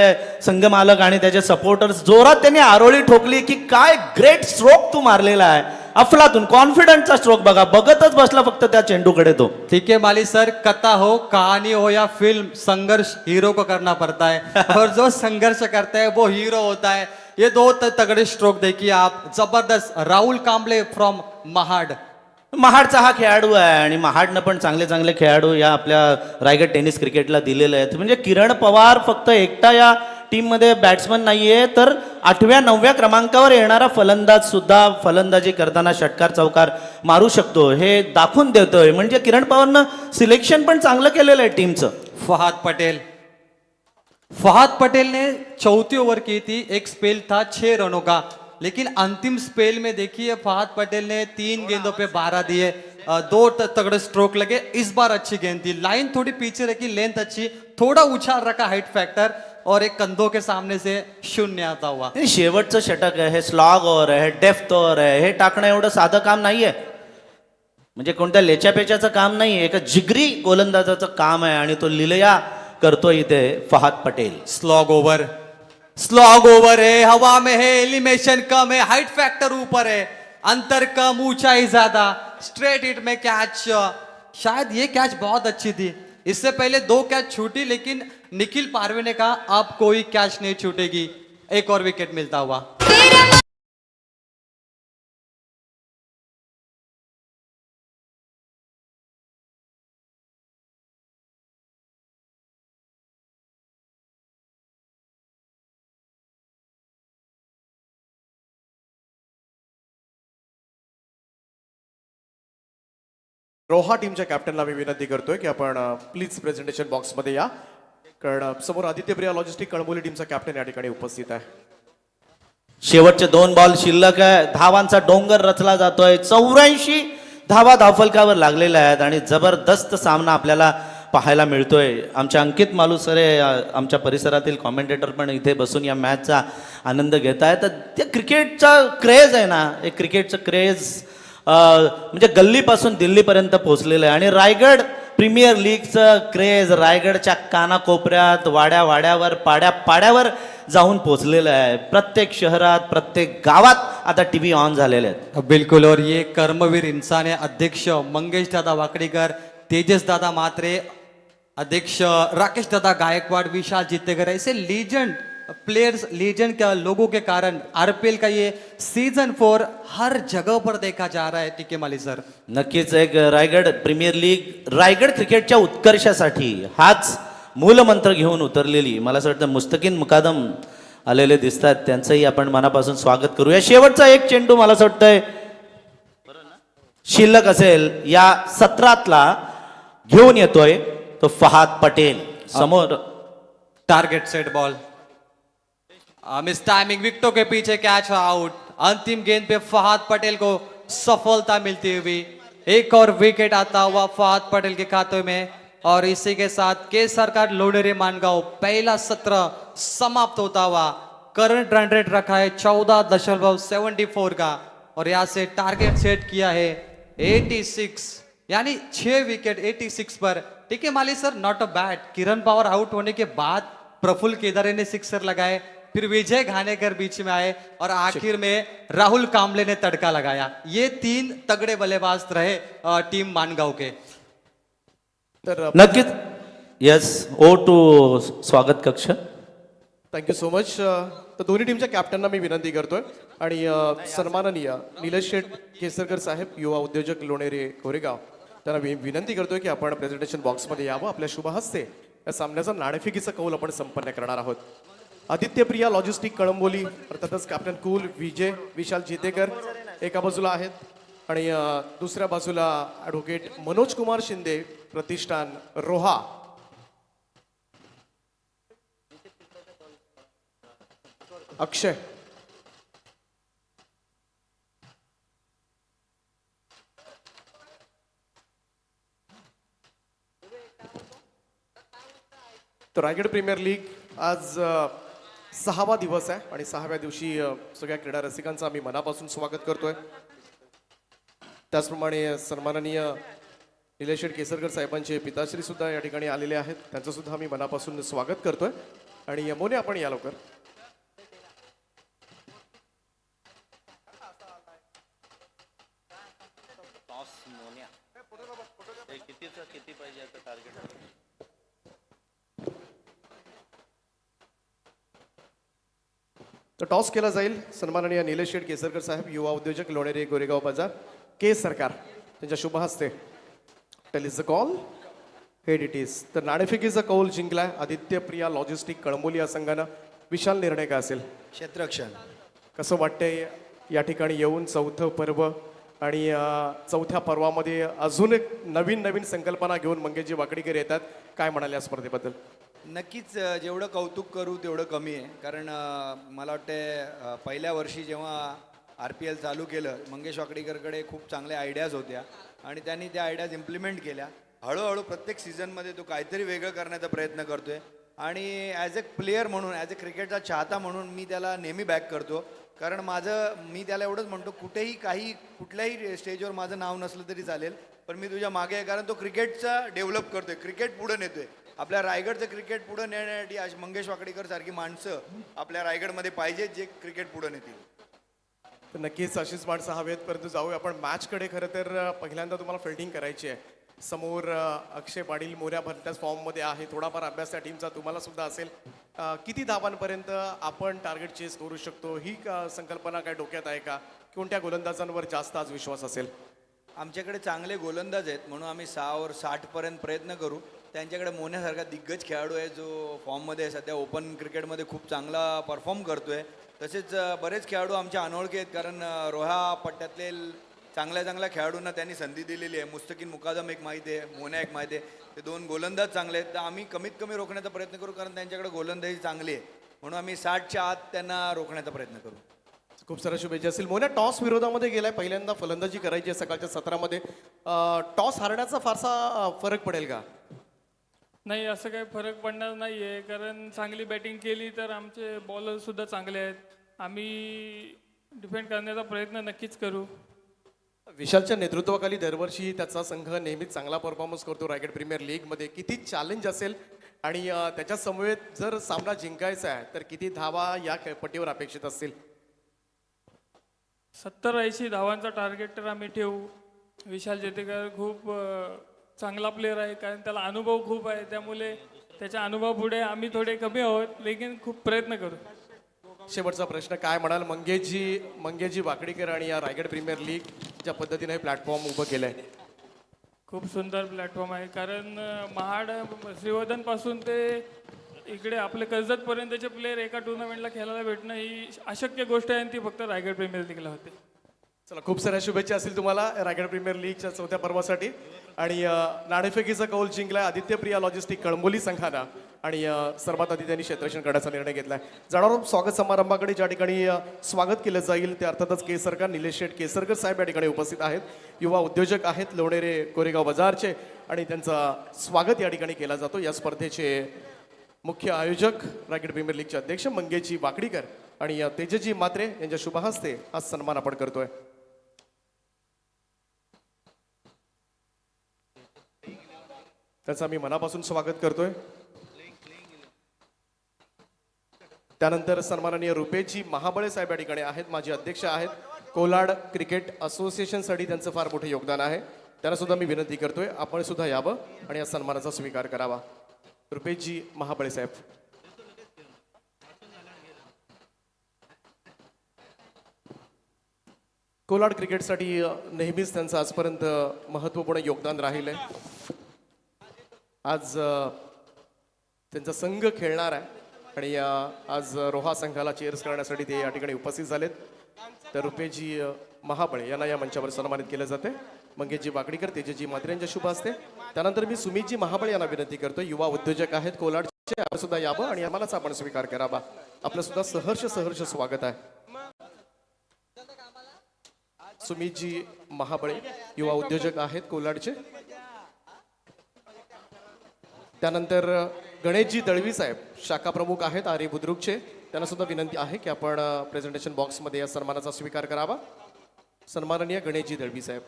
संघमालक आणि त्याचे सपोर्टर्स जोरात त्यांनी आरोळी ठोकली की काय ग्रेट स्ट्रोक तू मारलेला आहे, अफलातून कॉन्फिडंटचा स्ट्रोक बघा, बघतच बसला फक्त त्या चेंडूकडे तो। ठीक है माली सर, कथा हो, कहानी हो या फिल्म, संघर्ष हीरो को करना पड़ता है और जो संघर्ष करता है वो हीरो होता है। ये 2 तगड़े स्ट्रोक देखिए आप, जबरदस्त। राहुल कांबले फ्रॉम महाड, महाडचा हा खेळाडू आहे आणि महाडनं पण चांगले चांगले खेळाडू या आपल्या रायगड टेनिस क्रिकेटला दिलेले आहेत। म्हणजे किरण पवार फक्त एकटा या टीममध्ये बॅट्समन नाहीये, तर 8व्या-9व्या क्रमांकावर येणारा फलंदाज सुद्धा फलंदाजी करताना षटकार चौकार मारू शकतो हे दाखवून देतोय. म्हणजे किरण पवारनं सिलेक्शन पण चांगलं केलेलं आहे टीमचं. फहाद पटेल ने चौथी ओवर की थी, एक स्पेल था 6 रनों का, लेकिन अंतिम स्पेल में देखिए फहाद पटेल ने 3 गेंदों पे 12 दिए, 2 तगड़े स्ट्रोक लगे. इस बार अच्छी गेंद थी, लाइन थोड़ी पीछे रखी, लेंथ अच्छी, थोड़ा उछाल रखा हाइट फैक्टर, और एक कंधों के सामने से शून्य आता हुआ. हे शेवटचं षटक आहे, हे स्लॉग ओव्हर आहे, हे डेफ्थ ओव्हर आहे, हे टाकणं एवढं साधं काम नाहीये. म्हणजे कोणत्या लेच्यापेच्याचं काम नाहीये, एका जिगरी गोलंदाजाचं काम आहे आणि तो लिलया करतो इथे फहाद पटेल. स्लॉग ओवर है, हवा में है, एलिमेशन कम है, हाइट फैक्टर ऊपर है, अंतर कम, ऊंचाई ज्यादा, स्ट्रेट हिट में कैच. शायद ये कैच बहुत अच्छी थी. इससे पहले 2 कैच छूटी, लेकिन निखिल पारवे ने कहा अब कोई कैच नहीं छूटेगी, एक और विकेट मिलता हुआ. रोहा टीमच्या कॅप्टनला मी विनंती करतोय की आपण प्लीज प्रेझेंटेशन बॉक्समध्ये या, कारण समोर आदित्य प्रिया लॉजिस्टिक कळंबोली टीमचा कॅप्टन या ठिकाणी उपस्थित आहे. शेवटचे 2 बॉल शिल्लक आहे, धावांचा डोंगर रचला जातोय. 84 धावा धावफलकावर लागलेल्या आहेत आणि जबरदस्त सामना आपल्याला पाहायला मिळतोय. आमच्या अंकित मालुसरे आमच्या परिसरातील कॉमेंटेटर पण इथे बसून या मॅचचा आनंद घेत आहेत. तर ते क्रिकेटचा क्रेज आहे ना, एक क्रिकेटचं क्रेज म्हणजे गल्लीपासून दिल्लीपर्यंत पोहोचलेलं आहे. आणि रायगड प्रीमियर लीगचं क्रेज रायगडच्या कानाकोपऱ्यात, वाड्यावाड्यावर, पाड्यावर जाऊन पोहोचलेलं आहे. प्रत्येक शहरात, प्रत्येक गावात आता टीव्ही ऑन झालेले आहेत. बिल्कुल, और ये कर्मवीर इंसान है. अध्यक्ष मंगेश दादा वाकड़ीकर, तेजस दादा मात्रे, अध्यक्ष राकेश दादा गायकवाड़, विशाल जितेगर, ऐसे लीजेंड प्लेयर्स, लीजेंड के लोगों के कारण आरपीएल का ये सीजन 4 हर जगह पर देखा जा रहा है. टीके माली सर, नक्कीच एक रायगड प्रीमियर लीग रायगड क्रिकेटच्या उत्कर्षासाठी हाच मूलमंत्र घेऊन उतरलेली मला असं वाटतं मुस्तकीन मुकादम आलेले दिसतात. त्यांचंही आपण मनापासून स्वागत करूया. शेवटचा एक चेंडू मला असं वाटतंय शिल्लक असेल या सत्रातला घेऊन येतोय तो फहाद पटेल. समोर target set ball, miss timing, विकेटों के पीछे कैच आउट. अंतिम गेंद पे फहाद पटेल को सफलता मिलती हुई, एक और विकेट आता हुआ फहाद पटेल के खाते में. और इसी के साथ के सरकार लोणेरे मानगांव पहला सत्र समाप्त होता हुआ. करंट रन रेट रखा है 14.74 का, और यहाँ से टारगेट सेट किया है 86, यानी 6 विकेट 86 पर. ठीक है Mali sir, not a bad. Kiran Pawar out होने के बाद प्रफुल्ल केदारे ने सिक्सर लगाए, फिर विजय घानेकर बीच में आए, और आखिर में राहुल कांबले ने तड़का लगाया. ये 3 तगड़े बल्लेबाज रहे टीम मानगांव के. तर नक्कीच यस ओ टू स्वागत कक्ष. Thank you so much. तर दोन्ही टीमच्या कॅप्टनना मी विनंती करतोय आणि सन्माननीय निलेश शेठ केसरकर साहेब, युवा उद्योजक लोणेरे कोरेगाव, त्यांना विनंती करतोय की आपण प्रेझेंटेशन बॉक्समध्ये यावं. आपल्या शुभ हस्ते या सामन्याचा नाणेफेकीचा कौल आपण संपन्न करणार आहोत. आदित्य प्रिया लॉजिस्टिक कळंबोली अर्थातच कॅप्टन कूल विजय विशाल जितेकर एका बाजूला आहेत, आणि दुसऱ्या बाजूला ॲडव्होकेट मनोज कुमार शिंदे प्रतिष्ठान रोहा. अक्षय, तर रायगड प्रीमियर लीग आज 6वा दिवस आहे आणि 6व्या दिवशी सगळ्या क्रीडा रसिकांचं आम्ही मनापासून स्वागत करतोय. त्याचप्रमाणे सन्माननीय निलेश केसरकर साहेबांचे पिताश्री सुद्धा या ठिकाणी आलेले आहेत, त्यांचं सुद्धा आम्ही मनापासून स्वागत करतोय. आणि मोने आपण या लवकर. तर टॉस केला जाईल. सन्माननीय निलेश शेठ केसरकर साहेब, युवा उद्योजक लोणेरे गोरेगाव बाजार, के सरकार, त्यांच्या शुभ हस्ते. Tail is the call, head it is. तर नाणेफेकीचा कौल जिंकलाय आदित्य प्रिया लॉजिस्टिक कळंबोली या संघानं विशाल निर्णय काय असेल? क्षेत्ररक्षण. कसं वाटतंय या ठिकाणी येऊन चौथं पर्व आणि चौथ्या पर्वामध्ये अजून एक नवीन नवीन संकल्पना घेऊन मंगेशजी वाकडीकर येतात, काय म्हणाले या स्पर्धेबद्दल? नक्कीच जेवढं कौतुक करू तेवढं कमी आहे. कारण मला वाटतं पहिल्या वर्षी जेव्हा RPL चालू केलं, मंगेश वाकडीकरकडे खूप चांगल्या आयडियाज होत्या आणि त्यांनी त्या आयडियाज इम्प्लिमेंट केल्या. हळूहळू प्रत्येक सीझनमध्ये तो काहीतरी वेगळं करण्याचा प्रयत्न करतोय आणि ॲज अ प्लेयर म्हणून, ॲज अ क्रिकेटचा चाहता म्हणून मी त्याला नेहमी बॅक करतो. कारण मी त्याला एवढंच म्हणतो, कुठल्याही स्टेजवर माझं नाव नसलं तरी चालेल, पण मी तुझ्या मागे आहे. कारण तो क्रिकेटचा डेव्हलप करतोय, क्रिकेट पुढे नेतोय. आपल्या रायगडचं क्रिकेट पुढे नेण्यासाठी आज मंगेश वाकडीकर सारखी माणसं आपल्या रायगडमध्ये पाहिजेत, जे क्रिकेट पुढे नेतील. तर नक्कीच अशीच माणसं हवेत. परंतु जाऊया आपण मॅचकडे. खरं तर पहिल्यांदा तुम्हाला फिल्डिंग करायची आहे. समोर अक्षय पाटील मोऱ्या भरत्याच फॉर्ममध्ये आहे. थोडाफार अभ्यास त्या टीमचा तुम्हाला सुद्धा असेल. किती धावांपर्यंत आपण टार्गेट चेस करू शकतो, ही संकल्पना काय डोक्यात आहे का? कोणत्या गोलंदाजांवर जास्त आज विश्वास असेल? आमच्याकडे चांगले गोलंदाज आहेत म्हणून आम्ही 6 60पर्यंत प्रयत्न करू. त्यांच्याकडे मोन्यासारखा दिग्गज खेळाडू आहे जो फॉर्ममध्ये आहे, सध्या ओपन क्रिकेटमध्ये खूप चांगला परफॉर्म करतोय. तसेच बरेच खेळाडू आमच्या अनोळखी आहेत, कारण रोहा पट्ट्यातले चांगल्या खेळाडूंना त्यांनी संधी दिलेली आहे. मुस्तकीन मुकादम एक माहिती आहे, मोन्या एक माहिती आहे. ते 2 गोलंदाज चांगले आहेत, तर आम्ही कमीत कमी रोखण्याचा प्रयत्न करू, कारण त्यांच्याकडे गोलंदाजी चांगली आहे. म्हणून आम्ही 60च्या आत त्यांना रोखण्याचा प्रयत्न करू. खूप साऱ्या शुभेच्छा असेल. मोन्या टॉस विरोधामध्ये गेलाय, पहिल्यांदा फलंदाजी करायची आहे सकाळच्या सत्रामध्ये. टॉस हारण्याचा फारसा फरक पडेल का? नाही, असं काही फरक पडणार नाही आहे, कारण चांगली बॅटिंग केली तर आमचे बॉलरसुद्धा चांगले आहेत. आम्ही डिफेंड करण्याचा प्रयत्न नक्कीच करू. विशालच्या नेतृत्वाखाली दरवर्षी त्याचा संघ नेहमीच चांगला परफॉर्मन्स करतो रायगड प्रीमियर लीगमध्ये. किती चॅलेंज असेल आणि त्याच्या समवेत जर सामना जिंकायचा आहे तर किती धावा या पट्टीवर अपेक्षित असतील? 70-80 धावांचा टार्गेट तर आम्ही ठेवू. विशाल जेतेकर खूप चांगला प्लेअर आहे, कारण त्याला अनुभव खूप आहे. त्यामुळे त्याच्या अनुभवापुढे आम्ही थोडे कमी आहोत, लेकिन खूप प्रयत्न करू. शेवटचा प्रश्न, काय म्हणाल मंगेशजी वाकडीकर आणि या रायगड प्रीमियर लीग ज्या पद्धतीने हे प्लॅटफॉर्म उभं केलंय? खूप सुंदर प्लॅटफॉर्म आहे, कारण महाड श्रीवर्धनपासून ते इकडे आपले कर्जतपर्यंतचे प्लेयर एका टुर्नामेंटला खेळायला भेटणं ही अशक्य गोष्ट आहे, आणि ती फक्त रायगड प्रीमियर लीगला होते. चला, खूप साऱ्या शुभेच्छा असतील तुम्हाला रायगड प्रीमियर लीगच्या चौथ्या पर्वासाठी. आणि नाणेफेकीचा कौल जिंकलाय आदित्य प्रिया लॉजिस्टिक कळंबोली संघानं, आणि सर्वात आधी त्यांनी क्षेत्ररक्षण करण्याचा निर्णय घेतलाय. जाणार आहोत स्वागत समारंभाकडे, ज्या ठिकाणी स्वागत केलं जाईल ते अर्थातच केसरकर निलेश शेठ केसरकर साहेब या ठिकाणी उपस्थित आहेत. युवा उद्योजक आहेत लोणेरे कोरेगाव बाजारचे, आणि त्यांचा स्वागत या ठिकाणी केला जातो. या स्पर्धेचे मुख्य आयोजक रायगड प्रीमियर लीगचे अध्यक्ष मंगेशजी वाकडीकर आणि तेजसजी मात्रे यांच्या शुभ हस्ते हा सन्मान आपण करतोय. त्याचं आम्ही मनापासून स्वागत करतोय. त्यानंतर सन्माननीय रुपेशजी महाबळे साहेब या ठिकाणी आहेत, माजी अध्यक्ष आहेत. कोलाड क्रिकेट असोसिएशनसाठी त्यांचं फार मोठं योगदान आहे. त्यांना सुद्धा मी विनंती करतोय आपण सुद्धा यावं आणि या सन्मानाचा स्वीकार करावा. रुपेशजी महाबळे साहेब. कोलाड क्रिकेटसाठी नेहमीच त्यांचं आजपर्यंत महत्त्वपूर्ण योगदान राहिलंय. आज त्यांचा संघ खेळणार आहे आणि आज रोहा संघाला चेअर्स करण्यासाठी ते या ठिकाणी उपस्थित झालेत. तर रुपेशजी महाबळे यांना या मंचावर सन्मानित केलं जाते. मंगेशजी वाकडीकर, तेजसजी मात्रे यांच्या शुभ हस्ते. त्यानंतर मी सुमितजी महाबळे यांना विनंती करतो, युवा उद्योजक आहेत कोलाडचे, आपण सुद्धा यावं आणि आम्हालाच आपण स्वीकार करावा. आपलं सुद्धा सहर्ष स्वागत आहे. सुमितजी महाबळे युवा उद्योजक आहेत कोलाडचे. त्यानंतर गणेशजी दळवी साहेब शाखा प्रमुख आहेत आरे बुद्रुकचे. त्यांना सुद्धा विनंती आहे की आपण प्रेझेंटेशन बॉक्समध्ये या सन्मानाचा स्वीकार करावा. सन्माननीय गणेशजी दळवी साहेब.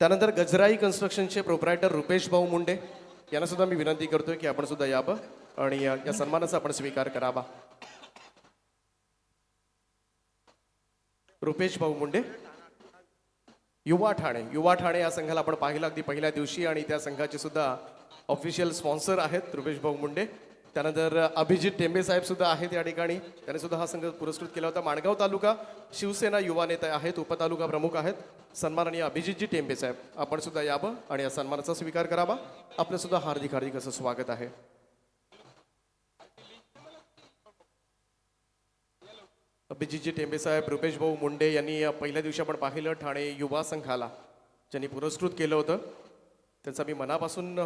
त्यानंतर गजराई कन्स्ट्रक्शनचे प्रोप्रायटर रुपेश भाऊ मुंडे यांना सुद्धा मी विनंती करतोय की आपण सुद्धा यावं आणि या सन्मानाचा आपण स्वीकार करावा. रुपेश भाऊ मुंडे. युवा ठाणे या संघाला आपण पाहिलं अगदी पहिल्या दिवशी, आणि त्या संघाचे सुद्धा ऑफिशियल स्पॉन्सर आहेत रुपेश भाऊ मुंडे. त्यानंतर अभिजित टेंबे साहेब सुद्धा आहेत या ठिकाणी. त्यांनी सुद्धा हा संघ पुरस्कृत केला होता. माणगाव तालुका शिवसेना युवा नेते आहेत, उपतालुका प्रमुख आहेत. सन्माननीय अभिजितजी टेंबे साहेब, आपण सुद्धा यावं आणि या सन्मानाचा स्वीकार करावा. आपलं सुद्धा हार्दिक हार्दिक असं स्वागत आहे. अभिजितजी टेंबे साहेब, रुपेश भाऊ मुंडे यांनी पहिल्या दिवशी आपण पाहिलं ठाणे युवा संघाला ज्यांनी पुरस्कृत केलं होतं, त्यांचं मी मनापासून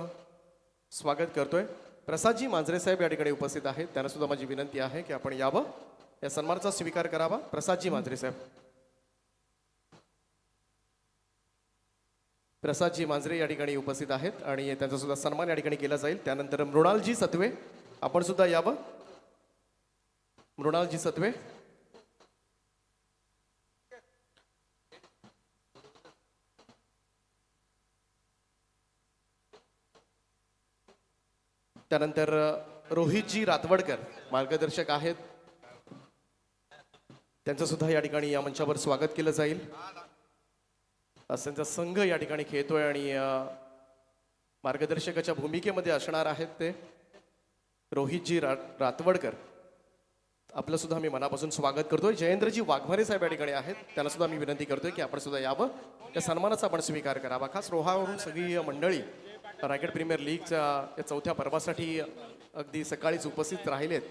स्वागत करतोय. प्रसादजी मांजरे साहेब या ठिकाणी उपस्थित आहेत. त्यांना सुद्धा माझी विनंती आहे की आपण यावं, या सन्मानाचा स्वीकार करावा. प्रसादजी मांजरे साहेब, प्रसादजी मांजरे या ठिकाणी उपस्थित आहेत आणि त्यांचा सुद्धा सन्मान या ठिकाणी केला जाईल. त्यानंतर मृणालजी सत्वे, आपण सुद्धा यावं. मृणालजी सत्वे, त्यानंतर रोहितजी रातवडकर मार्गदर्शक आहेत, त्यांचं सुद्धा या ठिकाणी या मंचावर स्वागत केलं जाईल. त्यांचा संघ या ठिकाणी खेळतोय आणि मार्गदर्शकाच्या भूमिकेमध्ये असणार आहेत ते रोहितजी रातवडकर. आपलं सुद्धा मी मनापासून स्वागत करतोय. जयेंद्रजी वाघमारे साहेब या ठिकाणी आहेत, त्यांना सुद्धा मी विनंती करतोय की आपण सुद्धा यावं, या सन्मानाचा आपण स्वीकार करावा. खास रोहावरून सगळी मंडळी रायगड प्रीमियर लीगच्या या चौथ्या पर्वासाठी अगदी सकाळीच उपस्थित राहिलेत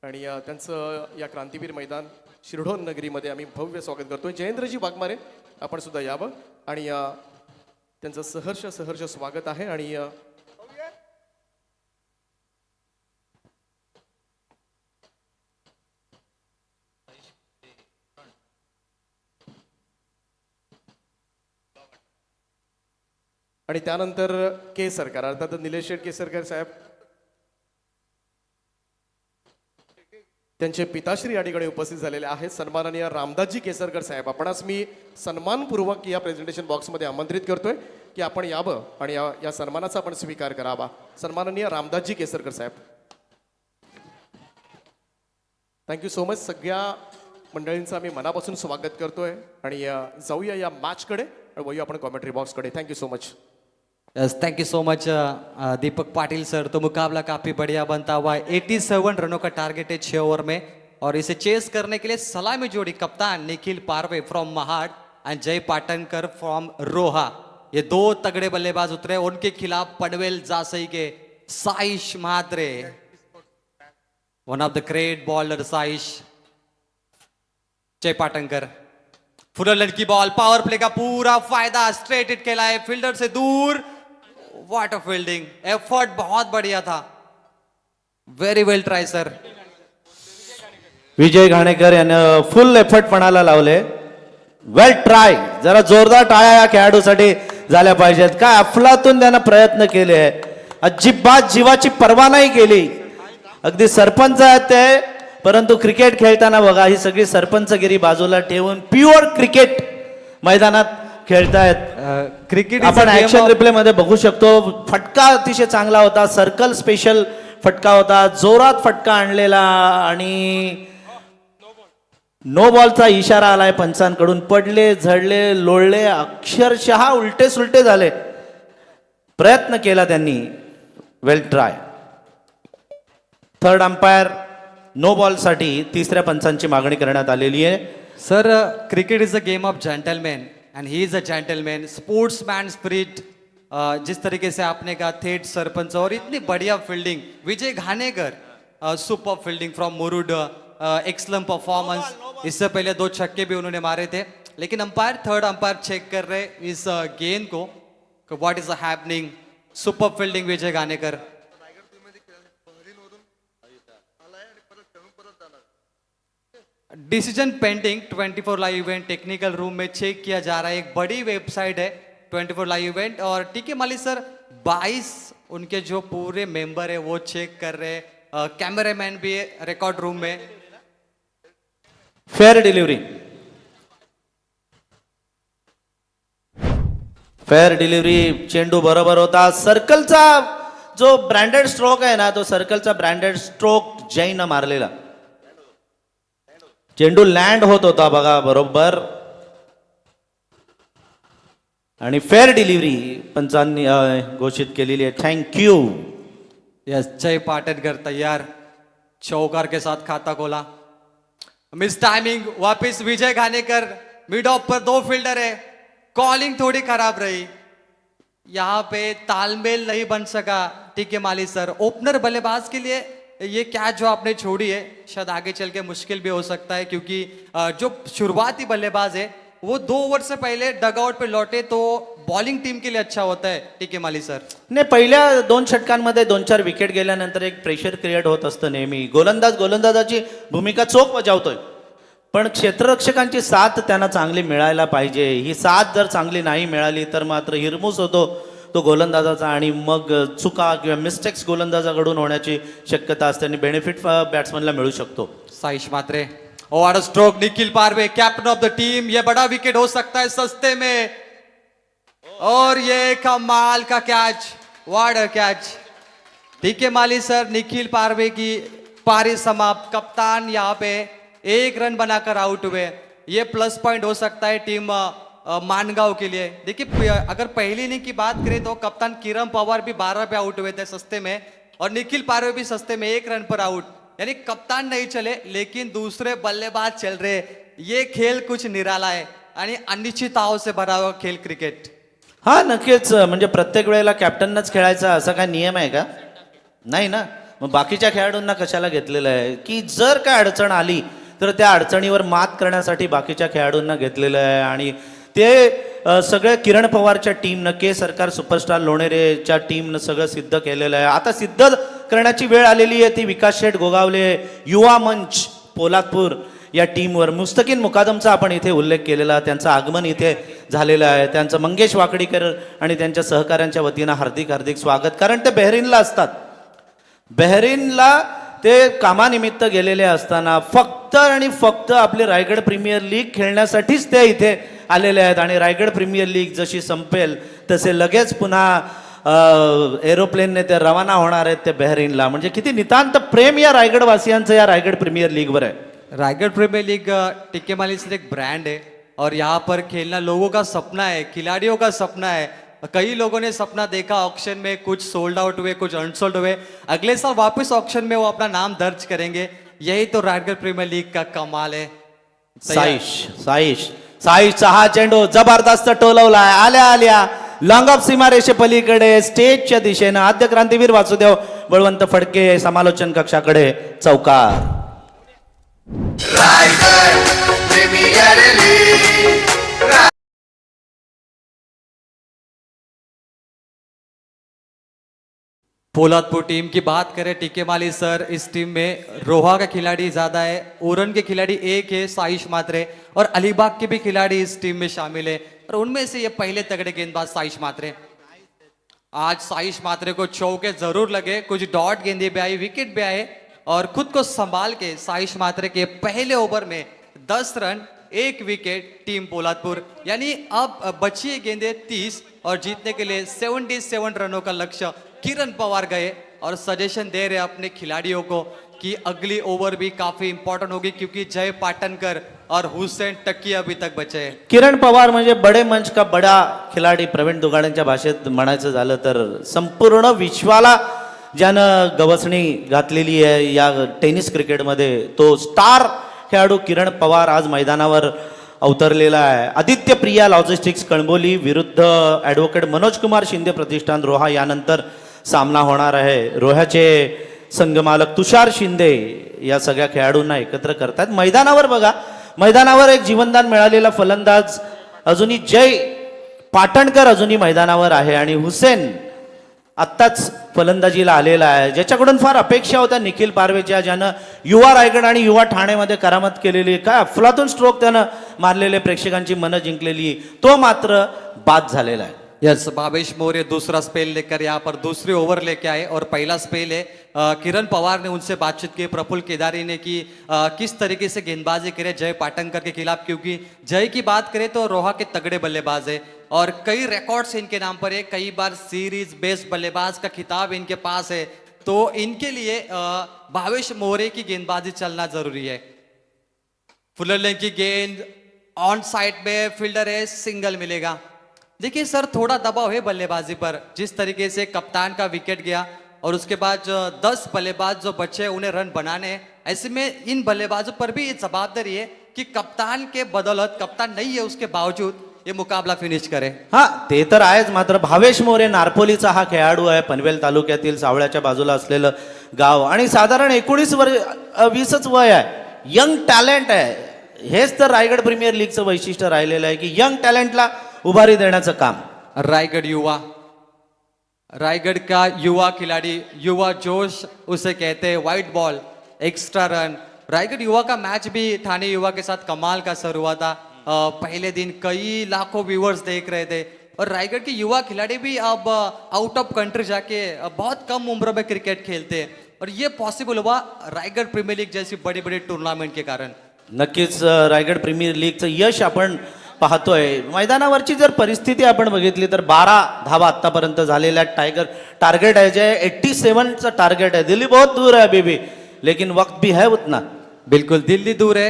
आणि त्यांचं या क्रांतीवीर मैदान शिरढोण नगरीमध्ये आम्ही भव्य स्वागत करतोय. जयेंद्रजी वाघमारे, आपण सुद्धा यावं आणि त्यांचं सहर्ष स्वागत आहे. आणि आणि त्यानंतर केसरकर, अर्थात निलेश शेठ केसरकर साहेब, त्यांचे पिताश्री या ठिकाणी उपस्थित झालेले आहेत. सन्माननीय रामदासजी केसरकर साहेब, आपणास मी सन्मानपूर्वक या प्रेझेंटेशन बॉक्समध्ये आमंत्रित करतोय की आपण यावं आणि या सन्मानाचा आपण स्वीकार करावा. सन्माननीय रामदासजी केसरकर साहेब, थँक्यू सो मच. सगळ्या मंडळींचं आम्ही मनापासून स्वागत करतोय आणि जाऊया या मॅचकडे आणि वळूया आपण कॉमेंट्री बॉक्सकडे. Thank you so much. Yes, thank you so much Deepak Patil sir. तो मुकाबला काफी बढ़िया बनता हुआ है. 87 रनों का टारगेट है 6 ओवर में और इसे चेस करने के लिए सलामी जोड़ी कप्तान Nikhil Parve from Mahad and Jay Patankar from Roha, ये दो तगड़े बल्लेबाज उतरे. उनके खिलाफ पनवेल जासई के Saish Mhatre, one of the great bowler Saish. Jay Patankar, full लड़की बॉल, पावर प्ले का पूरा फायदा, स्ट्रेट हिट खेला है फील्डर से दूर. व्हाट अ फील्डिंग, एफर्ट बहुत बढ़िया था. व्हेरी वेल ट्राय सर. विजय घाणेकर यानं फुल एफर्ट पणाला लावले. वेल ट्राय. जरा जोरदार टाळ्या या खेळाडूसाठी झाल्या पाहिजेत. काय अफलातून त्यानं प्रयत्न केले आहे, अजिबात जीवाची पर्वा नाही केली. अगदी सरपंच आहेत ते, परंतु क्रिकेट खेळताना बघा ही सगळी सरपंचगिरी बाजूला ठेवून प्युअर क्रिकेट मैदानात खेळतायत. क्रिकेट आपण ऍक्शन रिप्ले मध्ये बघू शकतो. फटका अतिशय चांगला होता, सर्कल स्पेशल फटका होता, जोरात फटका आणलेला आणि नो बॉलचा इशारा आलाय पंचांकडून. पडले, झडले, लोळले, अक्षरशः उलटे सुलटे झाले. प्रयत्न केला त्यांनी. Well try. Third umpire no ball साठी तिसऱ्या पंचांची मागणी करण्यात आलेली आहे. Sir, cricket is a game of gentleman and he is a gentleman. Sportsman spirit, जिस तरीके से आपने कहा थेट सरपंच और इतनी बढ़िया fielding. Vijay Ghanekar, super fielding from Murud, excellent performance. इससे पहले 2 छक्के भी उन्होंने मारे थे, लेकिन अंपायर, थर्ड अंपायर चेक कर रहे इस गेंद को, what is happening. Super fielding Vijay Ghanekar. Decision pending 24 live event technical room में चेक किया जा रहा है. एक बड़ी वेबसाइट है 24 लाइव इवेंट और टीके माली सर 22 उनके जो पूरे मेंबर है वो चेक कर रहे हैं. कैमरामैन भी है रिकॉर्ड रूम में. Fair delivery. Fair delivery. चेंडू बरोबर होता. सर्कलचा जो ब्रँडेड स्ट्रोक आहे ना, तो सर्कलचा ब्रँडेड स्ट्रोक जैन मारलेला. चेंडू लँड होत होता बघा बरोबर. आणि फेअर डिलिव्हरी पंचांनी घोषित केलेली आहे. थँक्यू. यस, जय पाटनकर तैयार, चौकार के साथ खाता खोला, मिस टाइमिंग, वापिस विजय Ghanekar, mid of per 2 fielder है, कॉलिंग थोड़ी खराब रही, यहाँ पे तालमेल नहीं बन सका टीके माली सर। ओपनर बल्लेबाज के लिए ये कैच जो आपने छोड़ी है शायद आगे चल के मुश्किल भी हो सकता है, क्योंकि जो शुरुआती बल्लेबाज है वो 2 ओवर से पहले डगआउट पे लौटे तो बॉलिंग टीम के लिए अच्छा होता है टीके माली सर। नाही, पहिल्या 2 षटकांमध्ये 2-4 विकेट गेल्यानंतर एक प्रेशर क्रिएट होत असतं नेहमी. गोलंदाजाची भूमिका चोख बजावतोय, पण क्षेत्ररक्षकांची साथ त्यांना चांगली मिळायला पाहिजे. ही साथ जर चांगली नाही मिळाली तर मात्र हिरमूस होतो तो गोलंदाजाचा आणि मग चुका किंवा मिस्टेक्स गोलंदाजाकडून होण्याची शक्यता असते आणि बेनिफिट बॅट्समनला मिळू शकतो. साइश मात्रे, और stroke Nikhil Parwe, captain of the team, ये बड़ा विकेट हो सकता है सस्ते में, और ये कमाल का कैच, व्हाट अ कैच. टीके माली सर, निखिल पारवे की पारी समाप्त, कप्तान यहाँ पे 1 रन बनाकर आउट हुए. ये प्लस पॉइंट हो सकता है टीम मानगांव के लिए. देखिए अगर पहली इनिंग की बात करें तो कप्तान किरण पवार भी 12 पे आउट हुए थे सस्ते में, और निखिल पारवे भी सस्ते में 1 रन पर आउट. यानी कप्तान नहीं चले लेकिन दूसरे बल्लेबाज चल रहे. ये खेल कुछ निराला है आणि अनिश्चितताओं से भरा हुआ खेल क्रिकेट. हा, नक्कीच. म्हणजे प्रत्येक वेळेला कॅप्टनच खेळायचा असा काय नियम आहे का? नाही ना. मग बाकीच्या खेळाडूंना कशाला घेतलेलं आहे की जर काय अडचण आली तर त्या अडचणीवर मात करण्यासाठी बाकीच्या खेळाडूंना घेतलेलं आहे. आणि ते सगळं किरण पवारच्या टीमनं, के सरकार सुपरस्टार लोणेरेच्या टीमनं सगळं सिद्ध केलेलं आहे. आता सिद्ध करण्याची वेळ आलेली आहे ती विकास शेठ गोगावले, युवा मंच पोलादपूर या टीमवर. मुस्तकीन मुकादमचा आपण इथे उल्लेख केलेला, त्यांचं आगमन इथे झालेलं आहे. त्यांचं मंगेश वाकडीकर आणि त्यांच्या सहकाऱ्यांच्या वतीनं हार्दिक हार्दिक स्वागत. कारण ते बहरीनला असतात. बहरीनला ते कामानिमित्त गेलेले असताना फक्त आणि फक्त आपली रायगड प्रीमियर लीग खेळण्यासाठीच ते इथे आलेले आहेत. आणि रायगड प्रीमियर लीग जशी संपेल तसे लगेच पुन्हा एरोप्लेनने ते रवाना होणार आहेत ते बहरीनला. म्हणजे किती नितांत प्रेम या रायगडवासियांचं या रायगड प्रीमियर लीगवर आहे. रायगढ़ प्रीमियर लीग टीके माली से एक ब्रांड है और यहाँ पर खेलना लोगों का सपना है, खिलाड़ियों का सपना है. कई लोगों ने सपना देखा ऑक्शन में, कुछ सोल्ड आउट हुए, कुछ अनसोल्ड हुए. अगले साल वापस ऑक्शन में वो अपना नाम दर्ज करेंगे. यही तो रायगढ़ प्रीमियर लीग का कमाल है. साईशचा हा चेंडू जबरदस्त टोलवलाय. आल्या लॉंग ऑफ सीमारेषे पलीकडे स्टेजच्या दिशेनं आद्य क्रांतीवीर वासुदेव बळवंत फडके समालोचन कक्षाकडे चौकार. पोलादपुर टीम की बात करें टीके माली सर, इस टीम में रोहा का खिलाड़ी ज्यादा है, उरन के खिलाड़ी 1 है साइश मात्रे, और अलीबाग के भी खिलाड़ी इस टीम में शामिल है. और उनमें से ये पहले तगड़े गेंदबाज साइश मात्रे. आज साइश मात्रे को चौके जरूर लगे, कुछ डॉट गेंदे भी आई, विकेट भी आए, और खुद को संभाल के साइश मात्रे के पहले ओवर में 10 रन 1 विकेट टीम पोलादपुर. यानी अब बची है गेंदे 30 और जीतने के लिए 77 रनों का लक्ष्य किरण पवार गए और सजेशन दे रहे अपने खिलाड़ियों को कि अगली ओवर भी काफी इंपॉर्टेंट होगी, क्योंकि जय पाटनकर और हुसैन टक्की अभी तक बचे हैं. किरण पवार म्हणजे बडे मंच का बडा खिलाडी. प्रवीण दुगाड्यांच्या भाषेत म्हणायचं झालं तर संपूर्ण विश्वाला ज्यानं गवसणी घातलेली आहे या टेनिस क्रिकेटमध्ये तो स्टार खेळाडू किरण पवार आज मैदानावर अवतरलेला आहे. आदित्य प्रिया लॉजिस्टिक्स कळंबोली विरुद्ध ॲडव्होकेट मनोज कुमार शिंदे प्रतिष्ठान रोहा यानंतर सामना होणार आहे. रोह्याचे संघमालक तुषार शिंदे या सगळ्या खेळाडूंना एकत्र करतात. मैदानावर बघा, मैदानावर एक जीवनदान मिळालेला फलंदाज अजूनही जय पाटणकर अजूनही मैदानावर आहे आणि हुसेन आत्ताच फलंदाजीला आलेला आहे, ज्याच्याकडून फार अपेक्षा होत्या निखिल पारवेच्या, ज्यानं युवा रायगड आणि युवा ठाणेमध्ये करामत केलेली, काय अफलातून स्ट्रोक त्यानं मारलेले, प्रेक्षकांची मनं जिंकलेली, तो मात्र बाद झालेला आहे. यस, भावेश मौर्य दूसरा स्पेल लेकर यहाँ पर दूसरी ओवर लेके आए और पहला स्पेल है. किरण पवार ने उनसे बातचीत की, प्रफुल्ल केदारी ने की, किस तरीके से गेंदबाजी करे जय पाटनकर के खिलाफ, क्योंकि जय की बात करें तो रोहा के तगड़े बल्लेबाज है और कई रिकॉर्ड्स इनके नाम पर है. कई बार सीरीज बेस्ट बल्लेबाज का खिताब इनके पास है. तो इनके लिए भावेश मौर्य की गेंदबाजी चलना जरूरी है. फुलरलिंग की गेंद ऑन साइड में, फील्डर है, सिंगल मिलेगा. देखिए सर, थोड़ा दबाव है बल्लेबाजी पर. जिस तरीके से कप्तान का विकेट गया, और उसके बाद जो 10 बल्लेबाज जो बचे उन्हें रन बनाने हैं। ऐसे में इन बल्लेबाजों पर भी ये जवाबदारी है कि कप्तान के बदौलत, कप्तान नहीं है उसके बावजूद ये मुकाबला फिनिश करे। हा ते तर आहेच, मात्र भावेश मोरे नारपोलीचा हा खेळाडू आहे, पनवेल तालुक्यातील सावळ्याच्या बाजूला असलेलं गाव आणि साधारण 19-20च वय आहे, यंग टॅलेंट आहे. हेच तर रायगड प्रीमियर लीगचं वैशिष्ट्य राहिलेलं आहे की यंग टॅलेंटला उभारी देण्याचं काम. रायगढ़ का युवा खिलाड़ी, युवा जोश उसे कहते हैं, white ball, extra run. Raigarh युवा का मैच भी ठाणे युवा के साथ कमाल का सर हुआ था। पहले दिन कई लाखों व्यूअर्स देख रहे थे और रायगढ़ के युवा खिलाड़ी भी अब आउट ऑफ कंट्री जाके बहुत कम उम्र में क्रिकेट खेलते हैं और ये पॉसिबल हुआ रायगढ़ प्रीमियर लीग जैसी बड़ी बड़ी टूर्नामेंट के कारण। नक्कीच रायगड प्रीमियर लीगचं यश आपण पाहतोय. मैदानावरची जर परिस्थिती आपण बघितली तर 12 धावा आतापर्यंत झालेल्या टार्गेट आहे जे 87चं टार्गेट है. दिल्ली बहुत दूर है अभी भी, लेकिन वक्त भी है उतना. बिल्कुल दिल्ली दूर है,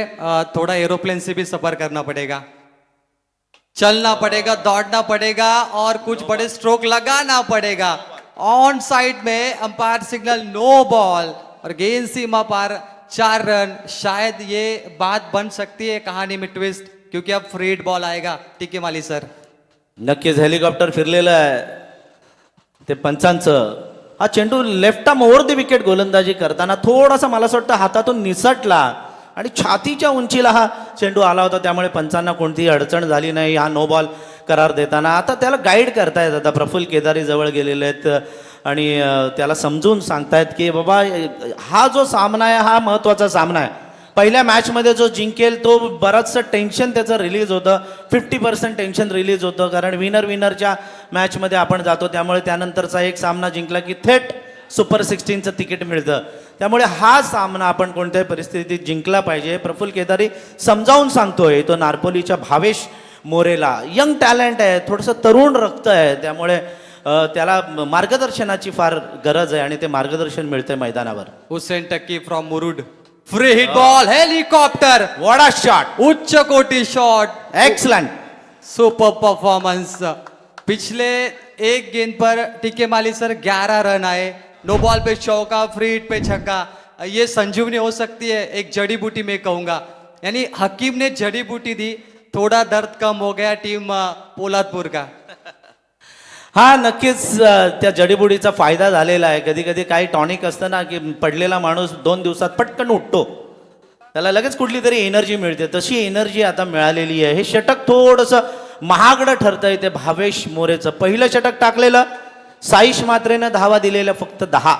थोड़ा एरोप्लेन से भी सफर करना पड़ेगा, चलना पड़ेगा, दौड़ना पड़ेगा और कुछ बड़े स्ट्रोक लगाना पड़ेगा. ऑन साइड में अंपायर सिग्नल नो बॉल और गेंद सीमा पार 4 रन. शायद ये बात बन सकती है कहानी में ट्विस्ट, क्योंकि अब फ्री हिट बॉल आएगा. टीके माली सर, नक्कीच हेलिकॉप्टर फिरलेलं आहे ते पंचांचं. हा चेंडू left arm over the wicket गोलंदाजी करताना थोडासा मला असं वाटतं हातातून निसटला आणि छातीच्या उंचीला हा चेंडू आला होता, त्यामुळे पंचांना कोणतीही अडचण झाली नाही हा नो बॉल करार देताना. आता त्याला गाईड करतायत, आता प्रफुल्ल केदारी जवळ गेलेले आहेत आणि त्याला समजून सांगतायत की बाबा हा जो सामना आहे हा महत्त्वाचा सामना आहे. पहिल्या मॅचमध्ये जो जिंकेल तो बरंचसं टेन्शन त्याचं रिलीज होतं, 50% टेन्शन रिलीज होतं, कारण विनरच्या मॅचमध्ये आपण जातो, त्यामुळे त्यानंतरचा एक सामना जिंकला की थेट सुपर 16चं तिकीट मिळतं. त्यामुळे हा सामना आपण कोणत्याही परिस्थितीत जिंकला पाहिजे. प्रफुल्ल केदारी समजावून सांगतोय तो नारपोलीच्या भावेश मोरेला. यंग टॅलेंट आहे, थोडंसं तरुण रक्त आहे, त्यामुळे त्याला मार्गदर्शनाची फार गरज आहे आणि ते मार्गदर्शन मिळतंय मैदानावर. Hussain Takki from Murud, free hit ball, helicopter, vada shot, उच्च कोटि शॉट, एक्सलंट, सुपर परफॉर्मेंस. पिछले एक गेंद पर टीके माली सर 11 रन आए, नो बॉल पे चौका, फ्री हिट पे छक्का. ये संजीवनी हो सकती है, एक जड़ी बूटी में कहूंगा. यानी हकीम ने जड़ी बूटी दी, थोड़ा दर्द कम हो गया टीम पोलादपूर का. हा नक्कीच त्या जडीबुडीचा फायदा झालेला आहे. कधी कधी काही टॉनिक असतं ना की पडलेला माणूस 2 दिवसात पटकन उठतो, त्याला लगेच कुठली तरी एनर्जी मिळते, तशी एनर्जी आता मिळालेली आहे. हे षटक थोडंसं महागडं ठरतंय ते भावेश मोरेचं. पहिलं षटक टाकलेलं, साईश मात्रेनं धावा दिलेल्या फक्त 10,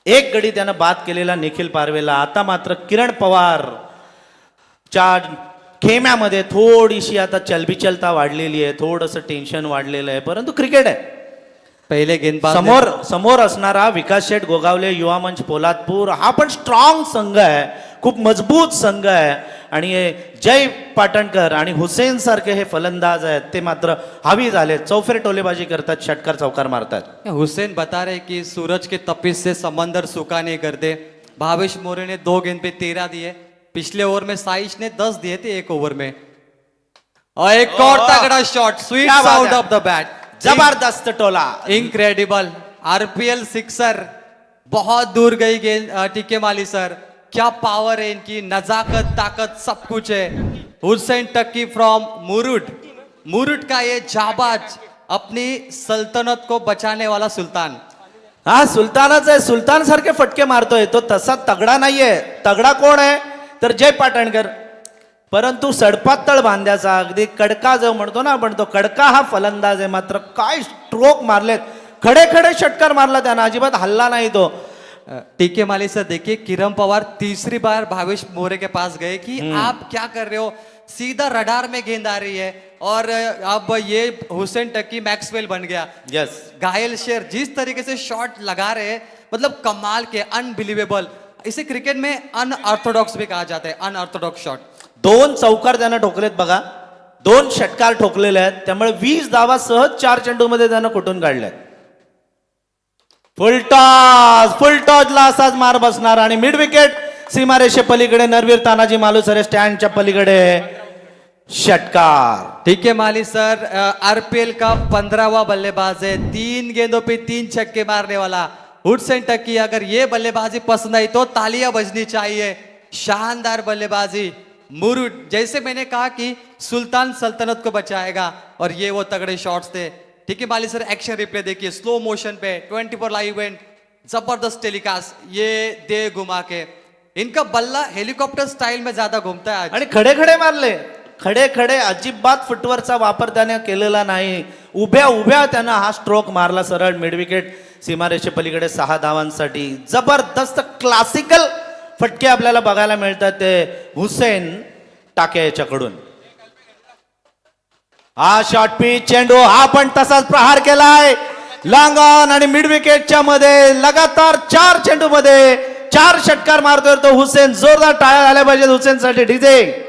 एक गडी त्यानं बाद केलेला निखिल पारवेला. आता मात्र किरण पवार च्या खेम्यामध्ये थोडीशी आता चलबिचलता वाढलेली आहे, थोडंसं टेन्शन वाढलेलं आहे, परंतु क्रिकेट आहे. पहिले गेंदबाज समोर असणारा विकास शेठ गोगावले युवा मंच पोलादपूर हा पण स्ट्रॉंग संघ आहे, खूप मजबूत संघ आहे आणि जय पाटणकर आणि हुसेन सारखे हे फलंदाज आहेत ते मात्र हवी झाले, चौफेर टोलेबाजी करतात, षटकार चौकार मारतात. हुसैन बता रहे कि सूरज के तपिश से समंदर सूखा नहीं करते. भावेश मोरे ने 2 गेंद पे 13 दिए, पिछले ओवर में साइश ने 10 दिए थे एक ओवर में. और एक और तगड़ा shot, sweet out of the bat, जबरदस्त टोला, इनक्रेडिबल आरपीएल सिक्सर. बहुत दूर गई गेंद. टीके माली सर, क्या पावर है इनकी, नजाकत, ताकत, सब कुछ है. हुसैन टक्की फ्रॉम मुरुड का ये जाबाज, अपनी सल्तनत को बचाने वाला सुल्तान. हा सुलतानाच आहे, सुलतान सारखे फटके मारतोय तो. तसा तगडा नाहीये, तगडा कोण आहे तर जय पाटणकर, परंतु सडपातळ बांध्याचा अगदी कडका जो म्हणतो ना आपण, तो कडका हा फलंदाज आहे. मात्र काय स्ट्रोक मारलेत, खडे खडे षटकार मारला त्यानं, अजिबात हल्ला नाही तो. टीके माली सर देखिए, किरण पवार तीसरी बार भावेश मोरे के पास गए कि आप क्या कर रहे हो, सीधा रडार में गेंद आ रही है और अब ये हुसैन टक्की मैक्सवेल बन गया. यस, घायल शेर जिस तरीके से शॉट लगा रहे हैं, मतलब कमाल के, अनबिलीवेबल. इसे क्रिकेट में अनऑर्थोडॉक्स भी कहा जाता है, अनऑर्थोडॉक्स शॉट. 2 चौकार त्यानं ठोकलेत बघा, 2 षटकार ठोकलेले आहेत, त्यामुळे 20 धावा सहज 4 चेंडूमध्ये त्यानं कुठून काढल्यात. फुलटॉसला असाच मार बसणार आणि मिड विकेट सीमारेषे पलीकडे नरवीर तानाजी मालुसरे स्टँडच्या पलीकडे षटकार. टीके माली सर आरपीएल का 15वां बल्लेबाज है, 3 गेंदों पे 3 छक्के मारने वाला. हुडसन टक्की, अगर ये बल्लेबाजी पसंद आई तो तालियां बजनी चाहिए। शानदार बल्लेबाजी। मुरुड, जैसे मैंने कहा कि सुल्तान सल्तनत को बचाएगा, और ये वो तगड़े शॉट्स थे। ठीक है माली सर, एक्शन रिप्ले देखिए स्लो मोशन पे, 24 लाइव इवेंट, जबरदस्त टेलीकास्ट। ये दे घुमा के, इनका बल्ला हेलिकॉप्टर स्टाईल में ज्यादा घूमता है आज। आणि खडे खडे मारले, खडे खडे, अजिबात फुटवरचा वापर त्याने केलेला नाही. उभ्या उभ्या त्यानं हा स्ट्रोक मारला सरळ मिड विकेट सीमारेषे पलीकडे 6 धावांसाठी. जबरदस्त क्लासिकल फटके आपल्याला बघायला मिळतात ते हुसेन टाके याच्याकडून. हा शॉर्ट पिच चेंडू, हा पण तसाच प्रहार केलाय लॉंग ऑन, आणि मिड विकेटच्या मध्ये लगातार 4 चेंडू मध्ये 4 षटकार मारतोय तो हुसेन. जोरदार टाळ्या झाल्या पाहिजेत हुसेनसाठी. डीजे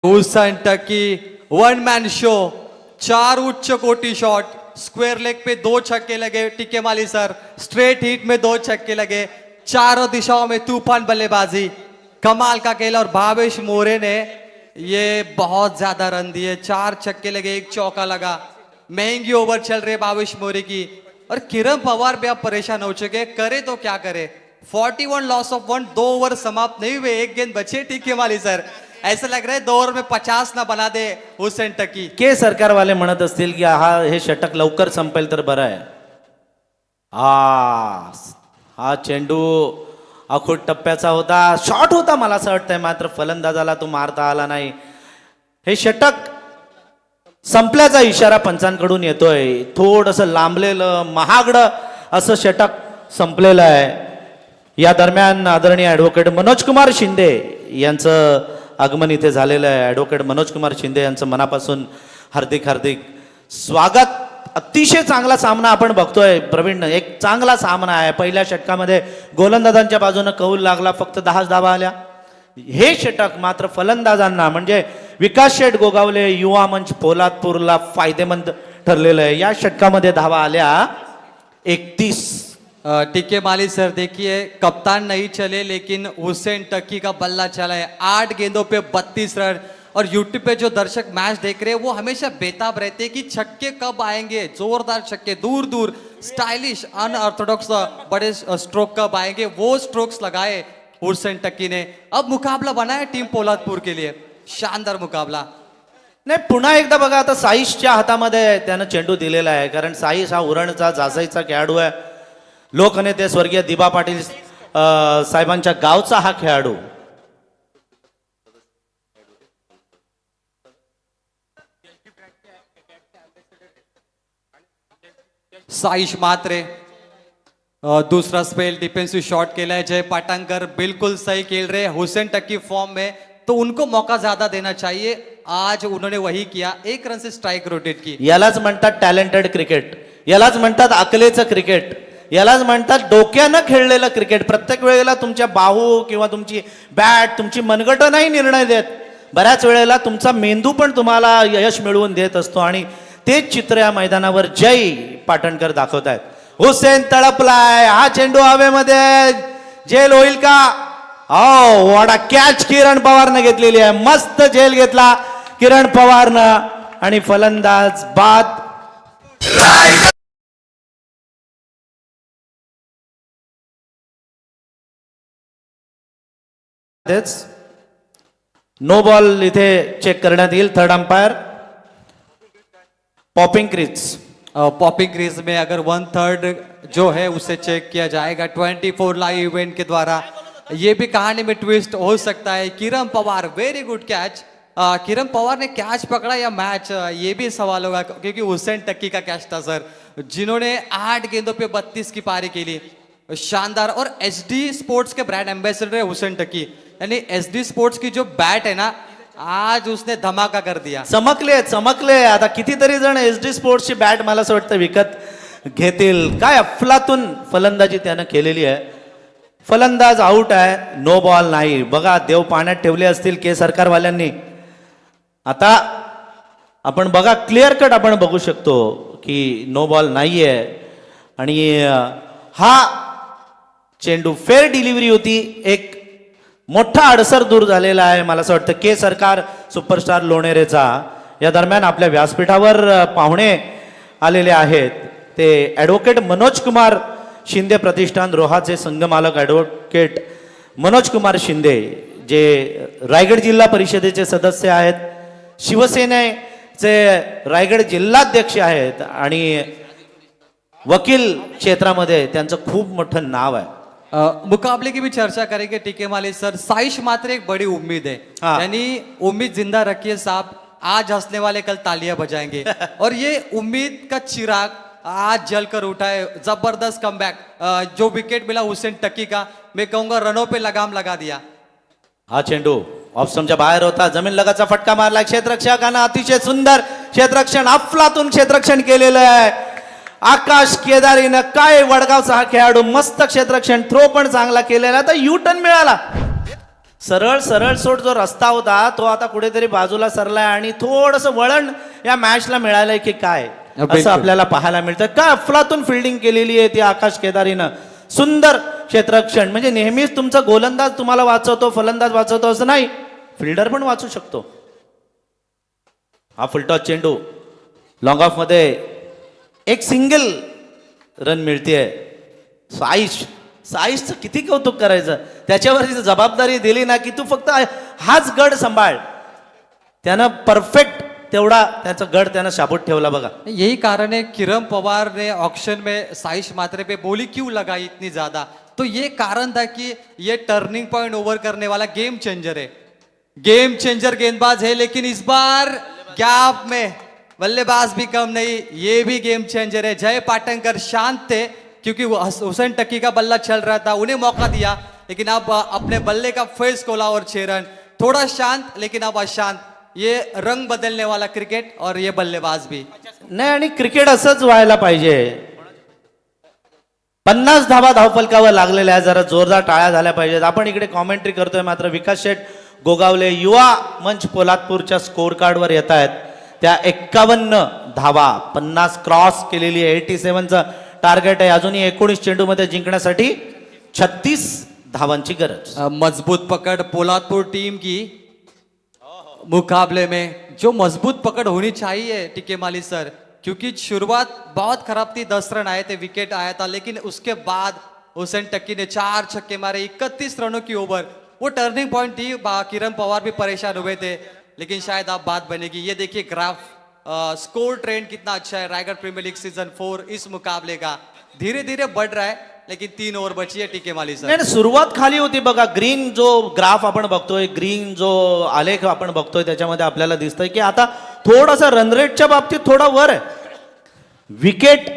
हुसन टक्की वन मैन शो, 4 उच्च कोटि शॉट, स्क्वायर लेग पे 2 छक्के लगे टिके माली सर, स्ट्रेट हिट में 2 छक्के लगे, चारों दिशाओं में तूफान बल्लेबाजी, कमाल का खेल। और भावेश मोरे ने ये बहुत ज्यादा रन दिए, 4 छक्के लगे, 1 चौका लगा। महंगी ओवर चल रही है भावेश मोरे की, और किरण पवार भी अब परेशान हो चुके हैं, करे तो क्या करे। 41 लॉस ऑफ 1, 2 ओवर समाप्त नहीं हुए, 1 गेंद बचे टिके माली सर। ऐसा लग रहा है 2 ओवर में 50 ना बना दे हुसेन टक्की। के सरकारवाले म्हणत असतील की हा हे षटक लवकर संपेल तर बरं आहे. हा चेंडू अखूट टप्प्याचा होता, शॉट होता मला असं वाटतंय, मात्र फलंदाजाला तो मारता आला नाही. हे षटक संपल्याचा इशारा पंचांकडून येतोय. थोडंसं लांबलेलं महागडं असं षटक संपलेलं आहे. या दरम्यान आदरणीय ॲडव्होकेट मनोज कुमार शिंदे यांचं आगमन इथे झालेलं आहे. ॲडव्होकेट मनोज कुमार शिंदे यांचं मनापासून हार्दिक हार्दिक स्वागत. अतिशय चांगला सामना आपण बघतोय प्रवीण, एक चांगला सामना आहे. पहिल्या षटकामध्ये गोलंदाजांच्या बाजूने कौल लागला, फक्त 10 धावा आल्या. हे षटक मात्र फलंदाजांना म्हणजे विकास शेठ गोगावले युवा मंच पोलादपूरला फायदेमंद ठरलेलं आहे. या षटकामध्ये धावा आल्या 31. टिके माली सर देखिए, कप्तान नहीं चले लेकिन हुसैन टक्की का बल्ला चला है, 8 गेंदों पे 32 रन। और यूट्यूब पे जो दर्शक मैच देख रहे हैं वो हमेशा बेताब रहते हैं कि छक्के कब आएंगे, जोरदार छक्के, दूर दूर स्टाइलिश अनऑर्थोडॉक्स बड़े स्ट्रोक कब आएंगे। वो स्ट्रोक्स लगाए हुसैन टक्की ने। अब मुकाबला बना है टीम पोलादपूर के लिए, शानदार मुकाबला। नाही, पुन्हा एकदा बघा आता साईशच्या हातामध्ये त्यानं चेंडू दिलेला आहे, कारण साईश हा उरणचा जासाईचा खेळाडू आहे. लोकनेते स्वर्गीय दिबा पाटील साहेबांच्या गावचा हा खेळाडू. साईश मात्रे दूसरा स्पेल डिफेंसिव शॉट केला है। जय पाटंकर बिल्कुल सही खेल रहे, हुसैन टक्की फॉर्म में, तो उनको मौका ज्यादा देना चाहिए। आज उन्होंने वही किया, 1 रन से स्ट्राइक रोटेट की। यालाच म्हणतात टॅलेंटेड क्रिकेट, यालाच म्हणतात अकलेचं क्रिकेट, यालाच म्हणतात डोक्यानं खेळलेलं क्रिकेट. प्रत्येक वेळेला तुमच्या बाहू किंवा तुमची बॅट, तुमची मनगट नाही निर्णय देत. बऱ्याच वेळेला तुमचा मेंदू पण तुम्हाला यश मिळवून देत असतो, आणि तेच चित्र या मैदानावर जय पाटणकर दाखवत आहेत. हुसेन तळपलाय, हा चेंडू हवेमध्ये, जेल होईल का? हो, वाडा कॅच किरण पवारनं घेतलेली आहे. मस्त जेल घेतला किरण पवारनं, आणि फलंदाज बाद. नो बॉल इथे चेक करण्यात येईल. Third umpire popping crease. Popping crease में अगर 1/3 जो है उसे चेक किया जाएगा 24 लाइव इवेंट के द्वारा। ये भी कहानी में ट्विस्ट हो सकता है। किरण पवार, वेरी गुड कैच। किरण पवार ने कैच पकड़ा या मैच, ये भी सवाल होगा, क्योंकि हुसैन टक्की का कैच था सर, जिन्होंने 8 गेंदों पे 32 की पारी खेली। शानदार। और एसडी स्पोर्ट्स के ब्रांड एम्बेसडर है हुसैन टक्की, यानी एसडी स्पोर्ट्स की जो बैट है ना, आज उसने धमाका कर दिया। चमकले. आता कितीतरी जण एसडी स्पोर्ट्सची बॅट मला असं वाटतं विकत घेतील. काय अफलातून फलंदाजी त्यानं केलेली आहे. फलंदाज आउट आहे, नो बॉल नाही. बघा, देव पाण्यात ठेवले असतील के सरकारवाल्यांनी. आता आपण बघा, क्लिअर कट आपण बघू शकतो. की नो बॉल नाही आहे आणि हा चेंडू फेअर डिलिव्हरी होती. एक मोठा अडसर दूर झालेला आहे मला असं वाटतं के सरकार सुपरस्टार लोणेरेचा. या दरम्यान आपल्या व्यासपीठावर पाहुणे आलेले आहेत. ते ॲडव्होकेट मनोज कुमार शिंदे प्रतिष्ठान रोहाचे संघमालक ॲडव्होकेट मनोज कुमार शिंदे, जे रायगड जिल्हा परिषदेचे सदस्य आहेत, शिवसेनेचे रायगड जिल्हाध्यक्ष आहेत आणि वकील क्षेत्रामध्ये त्यांचं खूप मोठं नाव आहे. मुकाबले की भी चर्चा करेंगे टीके माली सर. साइश मात्र एक बड़ी उम्मीद है, हाँ। यानी उम्मीद जिंदा रखिए साहब. आज हंसने वाले कल तालियां बजाएंगे और ये उम्मीद का चिराग आज जलकर उठा है. जबरदस्त कमबैक. जो विकेट मिला हुसैन टक्की का, मैं कहूंगा रनों पे लगाम लगा दिया. हा चेंडू ऑफस्टंपच्या बाहेर होता. जमीन लगाचा फटका मारला क्षेत्ररक्षकानं. अतिशय सुंदर क्षेत्ररक्षण, अफलातून क्षेत्ररक्षण केलेलं आहे आकाश केदारीनं. काय वडगावचा हा खेळाडू, मस्त क्षेत्ररक्षण, थ्रो पण चांगला केलेला. आता यू टर्न मिळाला. सरळ सरळ सोड जो रस्ता होता तो आता कुठेतरी बाजूला सरलाय आणि थोडंसं वळण या मॅचला मिळालंय की काय असं आपल्याला पाहायला मिळतं. काय अफलातून फिल्डिंग केलेली आहे ती आकाश केदारीनं. सुंदर क्षेत्ररक्षण. म्हणजे नेहमीच तुमचा गोलंदाज तुम्हाला वाचवतो, फलंदाज वाचवतो असं नाही, फिल्डर पण वाचू शकतो. हा फुलटॉस चेंडू लॉंग ऑफ मध्ये एक सिंगल रन मिळतेय. साईशचं किती कौतुक करायचं. त्याच्यावर जबाबदारी दिली ना की तू फक्त हाच गड सांभाळ. त्यानं परफेक्ट तेवढा त्याचा गड त्यानं शाबूत ठेवला बघा. यही कारण है किरण पवार ने ऑक्शन में साइश मात्रे पे बोली क्यों लगाई इतनी ज्यादा. तो ये कारण था कि ये टर्निंग पॉइंट ओवर करने वाला गेम चेंजर है. गेम चेंजर गेंदबाज है, लेकिन इस बार गैप में बल्लेबाज भी कम नहीं, ये भी गेम चेंजर है. जय पाटनकर शांत थे क्योंकि हुसैन टक्की का बल्ला चल रहा था, उन्हें मौका दिया, लेकिन अब अपने बल्ले का फेस खोला और 6 रन. थोड़ा शांत लेकिन अब अशांत. ये रंग बदलने वाला क्रिकेट और ये बल्लेबाज भी. नाही आणि क्रिकेट असंच व्हायला पाहिजे. 50 धावा धावफलकावर लागलेल्या आहेत. जरा जोरदार टाळ्या झाल्या पाहिजेत. आपण इकडे कॉमेंट्री करतोय मात्र विकास शेठ गोगावले युवा मंच पोलादपूरच्या स्कोर कार्डवर येत आहेत. त्या 51 धावा, 50 क्रॉस केलेली आहे. 87चं टार्गेट आहे. अजूनही 19 चेंडूमध्ये जिंकण्यासाठी 36 धावांची गरज. मजबूत पकड़ पोलादपुर टीम की मुकाबले में. जो मजबूत पकड़ होनी चाहिए टीके माली सर, क्योंकि शुरुआत बहुत खराब थी. 10 रन आए थे, विकेट आया था, लेकिन उसके बाद हुसैन टक्की ने 4 छक्के मारे, 31 रनों की ओवर. वो टर्निंग पॉइंट थी. किरण पवार भी परेशान हुए थे, लेकिन शायद अब बात बनेगी. ये देखिए ग्राफ, स्कोर ट्रेंड कितना अच्छा है रायगढ़ प्रीमियर लीग सीजन 4 इस मुकाबले का. धीरे धीरे बढ़ रहा है, लेकिन 3 ओवर बची है टीके माली सर. नाही सुरुवात खाली होती बघा. ग्रीन जो ग्राफ आपण बघतोय, ग्रीन जो आलेख आपण बघतोय, त्याच्यामध्ये आपल्याला दिसतंय की आता थोडासा रन रेटच्या बाबतीत थोडा वर आहे. विकेट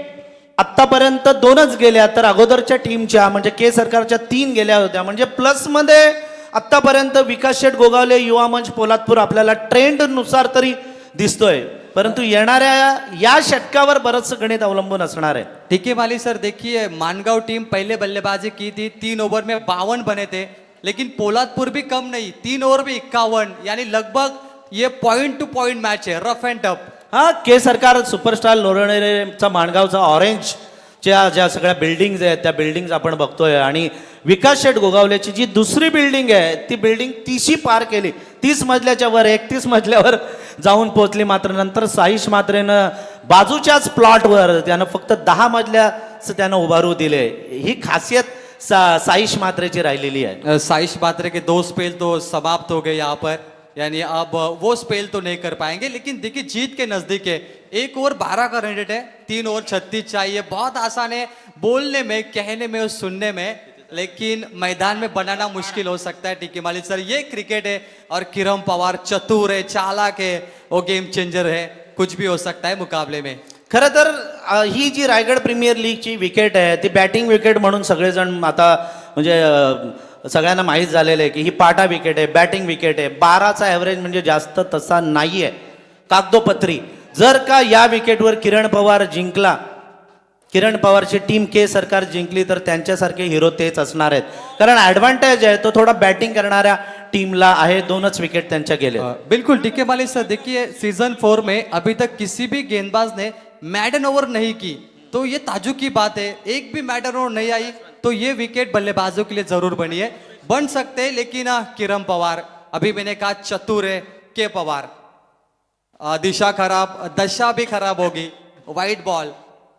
आतापर्यंत 2च गेल्या, तर अगोदरच्या टीमच्या म्हणजे के सरकारच्या 3 गेल्या होत्या. म्हणजे प्लस मध्ये आतापर्यंत विकास शेठ गोगावले युवा मंच पोलादपूर आपल्याला ट्रेंड नुसार तरी दिसतोय, परंतु येणाऱ्या या षटकावर बरंच गणित अवलंबून असणार आहे. टीके माली सर देखिए, मानगांव टीम पहले बल्लेबाजी की थी, 3 ओवर में 52 बने थे, लेकिन पोलादपुर भी कम नहीं, 3 ओवर में 51, यानी लगभग ये पॉइंट टू पॉइंट मैच है, रफ एंड टफ. हा के सरकार सुपरस्टार लोणेरेचा माणगावचा ऑरेंज ज्या सगळ्या बिल्डिंग्स आहेत त्या बिल्डिंग्स आपण बघतोय. आणि विकास शेठ गोगावलेची जी दुसरी बिल्डिंग आहे ती बिल्डिंग 30 पार केली. 30 मजल्याच्या वर 31 मजल्यावर जाऊन पोहोचली. मात्र नंतर साईश मात्रेनं बाजूच्याच प्लॉटवर त्यानं फक्त 10 मजल्याचं त्यानं उभारू दिले. ही खासियत साईश मात्रेची राहिलेली आहे. साइश बात्रे के 2 स्पेल तो समाप्त हो गए यहाँ पर, यानी अब वो स्पेल तो नहीं कर पाएंगे, लेकिन देखिए जीत के नजदीक है. 1 ओवर 12 का रन रेट है, 3 ओवर 36 चाहिए. बहुत आसान है बोलने में, कहने में और सुनने में, लेकिन मैदान में बनाना मुश्किल हो सकता है टीके माली सर. ये क्रिकेट है और किरण पवार चतुर है, चालाक है, वो गेम चेंजर है. कुछ भी हो सकता है मुकाबले में. खरं तर ही जी रायगड प्रीमियर लीगची विकेट आहे ती बॅटिंग विकेट म्हणून सगळेजण आता म्हणजे सगळ्यांना माहीत झालेलं आहे की ही पाटा विकेट आहे, बॅटिंग विकेट आहे. 12चा ॲव्हरेज म्हणजे जास्त तसा नाही आहे कागदोपत्री. जर का या विकेटवर किरण पवार जिंकला, किरण पवारची टीम के सरकार जिंकली, तर त्यांच्यासारखे हिरो तेच असणार आहेत. कारण ॲडव्हान्टेज आहे तो थोडा बॅटिंग करणाऱ्या टीमला आहे. 2च विकेट त्यांच्या गेले. बिल्कुल टीके माली सर, देखिए सीजन 4 में अभी तक किसी भी गेंदबाज ने मैडन ओवर नहीं की तो ये ताजुब की बात है। एक भी मैडन ओवर नहीं आई तो ये विकेट बल्लेबाजों के लिए जरूर बनी है, बन सकते हैं, लेकिन किरण पवार, अभी मैंने कहा चतुर है के पवार। दिशा खराब, दशा भी खराब होगी। वाइट बॉल,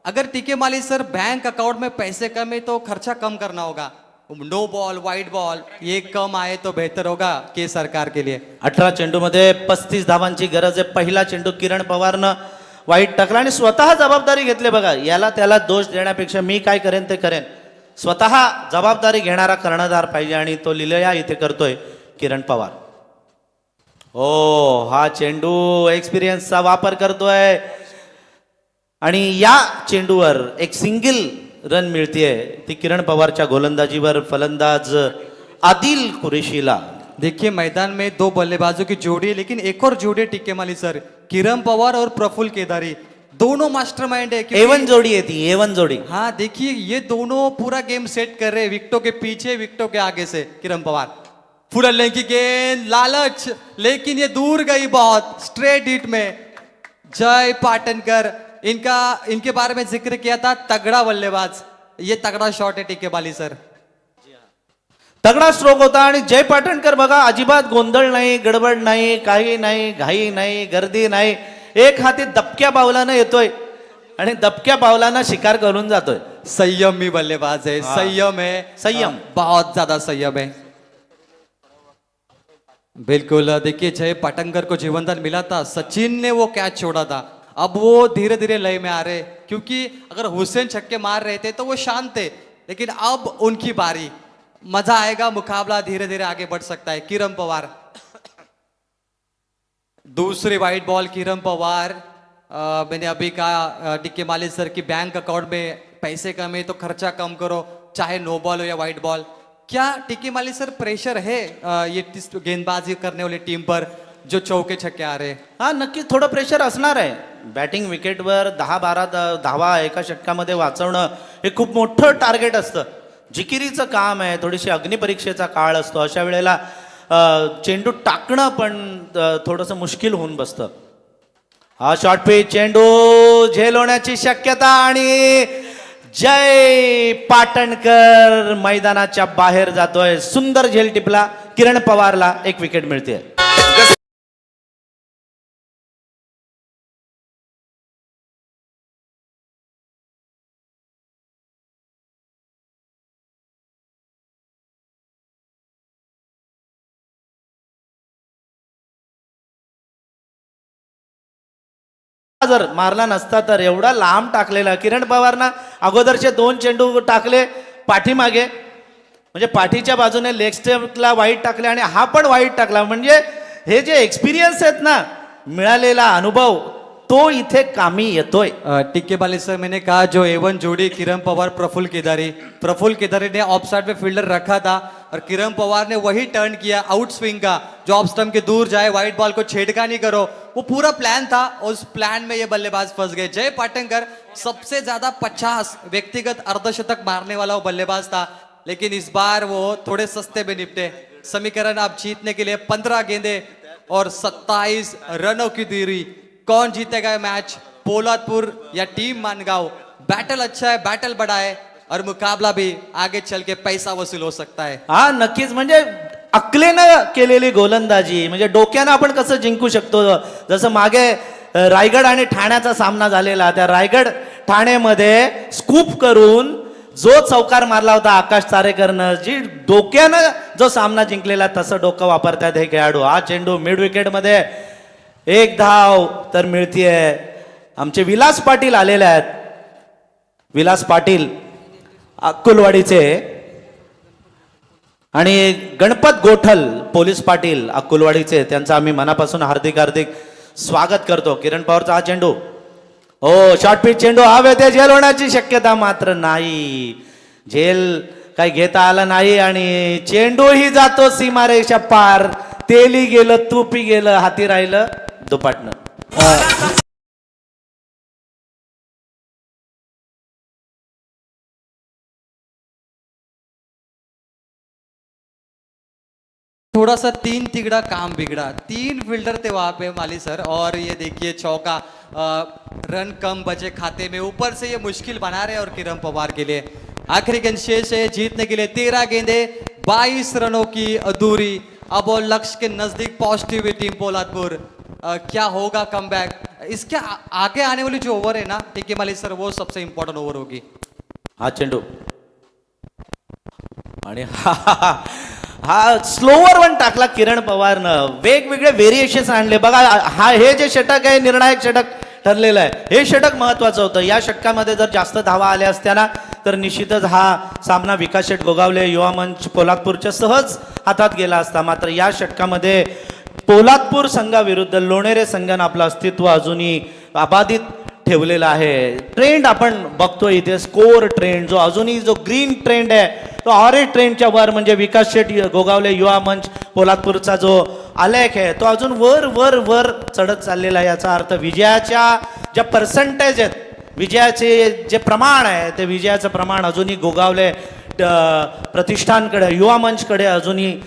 अगर टीके माली सर बैंक अकाउंट में पैसे कम है तो खर्चा कम करना होगा। नो बॉल, वाइट बॉल ये कम आए तो बेहतर होगा के सरकार के लिए। 18 चेंडूमध्ये 35 धावांची गरज आहे. पहिला चेंडू किरण पवारनं वाईट टाकला आणि स्वतः जबाबदारी घेतली. बघा, याला त्याला दोष देण्यापेक्षा मी काय करेन ते करेन, स्वतः जबाबदारी घेणारा कर्णधार पाहिजे आणि तो लिलया इथे करतोय किरण पवार. हो, हा चेंडू एक्सपिरियन्सचा वापर करतोय आणि या चेंडूवर एक सिंगल रन मिळतीये ती किरण पवारच्या गोलंदाजीवर फलंदाज आदिल कुरेशीला. देखिए मैदान में दो बल्लेबाजों की जोड़ी है, लेकिन एक और जोड़ी है टिक्के माली सर, किरण पवार और प्रफुल्ल केदारी, दोनों मास्टरमाइंड है क्योंकि- एवन जोडी आहे ती, एवन जोडी. हाँ देखिए ये दोनों पूरा गेम सेट कर रहे हैं, विकेटों के पीछे विकेटों के आगे से। किरण पवार फुल की गेंद, लालच, लेकिन ये दूर गई बहुत, स्ट्रेट हिट में। जय पाटनकर, इनके बारे में जिक्र किया था, तगड़ा बल्लेबाज, ये तगड़ा शॉट है टिक्के माली सर। तगडा स्ट्रोक होता आणि जय पाटणकर बघा, अजिबात गोंधळ नाही, गडबड नाही, काही नाही, घाई नाही, गर्दी नाही, एक हाती दबक्या पावलानं येतोय आणि दबक्या पावलानं शिकार करून जातोय. संयमी बल्लेबाज है, संयम है, संयम. बहुत ज्यादा संयम है। बिल्कुल, देखिए जय पाटनकर को जीवनदान मिला था, सचिन ने वो कैच छोड़ा था, अब वो धीरे धीरे लय में आ रहे, क्योंकि अगर हुसैन छक्के मार रहे थे तो वो शांत थे, लेकिन अब उनकी बारी, मजा आएगा, मुकाबला धीरे धीरे आगे बढ़ सकता है। किरण पवार, दूसरी वाइट बॉल किरण पवार। मैंने अभी कहा टिक्के माली सर की बैंक अकाउंट में पैसे कम है तो खर्चा कम करो, चाहे नो बॉल हो या वाइट बॉल। क्या टिक्के माली सर प्रेशर है ये गेंदबाजी करने वाली टीम पर जो चौके छक्के आ रहे हैं? हा, नक्कीच थोडं प्रेशर असणार आहे. बॅटिंग विकेटवर 10-12 धावा एका षटकामध्ये वाचवणं हे खूप मोठं टार्गेट असतं. जिकिरीचं काम आहे, थोडीशी अग्निपरीक्षेचा काळ असतो. अशा वेळेला चेंडू टाकणं पण थोडंसं मुश्किल होऊन बसतं. हा शॉर्ट पिच चेंडू झेल होण्याची शक्यता आणि जय पाटणकर मैदानाच्या बाहेर जातोय. सुंदर झेल टिपला, किरण पवारला एक विकेट मिळते. जर मारला नसता तर एवढा लांब टाकलेला किरण पवारना अगोदरचे 2 चेंडू टाकले पाठीमागे, म्हणजे पाठीच्या बाजूने लेग स्टेपला वाईट टाकले आणि हा पण वाईट टाकला. म्हणजे हे जे एक्सपिरियन्स आहेत ना, मिळालेला अनुभव तो इथे कामी येतोय. टिक्के माली सर, मैंने कहा जो एवन जोड़ी किरण पवार प्रफुल्ल केदारी ने ऑफ साइड पे फील्डर रखा था और किरण पवार ने वही टर्न किया आउट स्विंग का, जो ऑफ स्टंप के दूर जाए, व्हाइट बॉल को छेड़का नहीं करो, वो पूरा प्लान था, उस प्लान में ये बल्लेबाज फंस गए। जय पाटनकर सबसे ज्यादा 50 व्यक्तिगत अर्धशतक मारने वाला वो बल्लेबाज था, लेकिन इस बार वो थोड़े सस्ते में निपटे। समीकरण आप जीतने के लिए 15 गेंदे और 27 रनों की दूरी। कौन जीतेगा मैच, पोलादपुर या टीम मानगांव? बैटल अच्छा है, बैटल बड़ा है और मुकाबला भी आगे चल के पैसा वसूल हो सकता है। हा, नक्कीच. म्हणजे अकलेनं केलेली गोलंदाजी, म्हणजे डोक्यानं आपण कसं जिंकू शकतो. जसं मागे रायगड आणि ठाण्याचा सामना झालेला, त्या रायगड ठाण्यामध्ये स्कूप करून जो चौकार मारला होता आकाश तारेकरनं, जी डोक्यानं जो सामना जिंकलेला, तसं डोकं वापरतात हे खेळाडू. हा चेंडू मिड विकेटमध्ये एक धाव तर मिळतीये. आमचे विलास पाटील आलेले आहेत, विलास पाटील अक्कुलवाडीचे, आणि गणपत गोठल पोलीस पाटील अक्कुलवाडीचे, त्यांचं आम्ही मनापासून हार्दिक हार्दिक स्वागत करतो. किरण पवारचा हा चेंडू, हो शॉर्ट पिच चेंडू, हवे ते झेल होण्याची शक्यता मात्र नाही. झेल काही घेता आलं नाही आणि चेंडूही जातो सीमारेषा पार. तेली गेलं, तुपी गेलं, हाती राहिलं दुपाटनं. थोड़ा थोड़ा सा तीन तिगड़ा काम बिगड़ा, 3 फील्डर थे वहां पे माली सर, और ये देखिए चौका, रन कम बचे खाते में, ऊपर से ये मुश्किल बना रहे हैं और किरण पवार के लिए। आखिरी गेंद शेष है जीतने के लिए, 13 गेंदे 22 रनों की अधूरी। अब वो लक्ष्य के नजदीक पहुंचती हुई टीम पोलादपुर, क्या होगा कमबैक? इसके आगे आने वाली जो ओवर है ना टीके माली सर, वो सबसे इंपॉर्टेंट ओवर होगी। हा चेंडू आणि हा स्लोवर वन टाकला किरण पवारनं, वेगवेगळे व्हेरिएशन्स आणले बघा. हे जे षटक आहे निर्णायक षटक ठरलेलं आहे, हे षटक महत्वाचं होतं. या षटकामध्ये जर जास्त धावा आल्या असत्या ना तर निश्चितच हा सामना विकास शेठ गोगावले युवा मंच पोलादपूरच्या सहज हातात गेला असता. मात्र या षटकामध्ये पोलादपूर संघाविरुद्ध लोणेरे संघानं आपलं अस्तित्व अजूनही अबाधित ठेवलेला आहे. ट्रेंड आपण बघतोय इथे, स्कोर ट्रेंड जो अजूनही जो ग्रीन ट्रेंड आहे तो ऑरेंज ट्रेंडच्या वर, म्हणजे विकास शेठ गोगावले युवा मंच पोलादपूरचा जो आलेख आहे तो अजून वर वर वर चढत चाललेला आहे. याचा अर्थ विजयाच्या ज्या पर्सेंटेज आहेत, विजयाचे जे प्रमाण आहे ते विजयाचं प्रमाण अजूनही गोगावले प्रतिष्ठानकडे, युवा मंचकडे अजूनही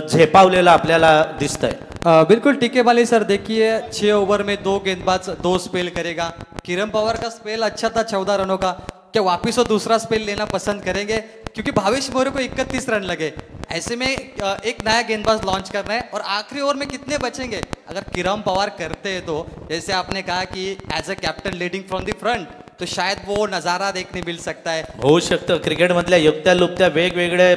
झेपावलेलं आपल्याला दिसतंय. बिल्कुल टीके वाली सर, देखिए 6 ओवर में 2 गेंदबाज 2 स्पेल करेगा। किरण पवार का स्पेल अच्छा था 14 रनों का, क्या वापिस वो दूसरा स्पेल लेना पसंद करेंगे? क्योंकि भावेश मोरे को 31 रन लगे, ऐसे में एक नया गेंदबाज लॉन्च करना है और आखिरी ओवर में कितने बचेंगे? अगर किरण पवार करते हैं तो जैसे आपने कहा कि as a captain leading from the front, तो शायद वो नज़ारा देखने मिल सकता है। होऊ शकतं. क्रिकेटमधल्या युक्त्या लुप्त्या वेगवेगळे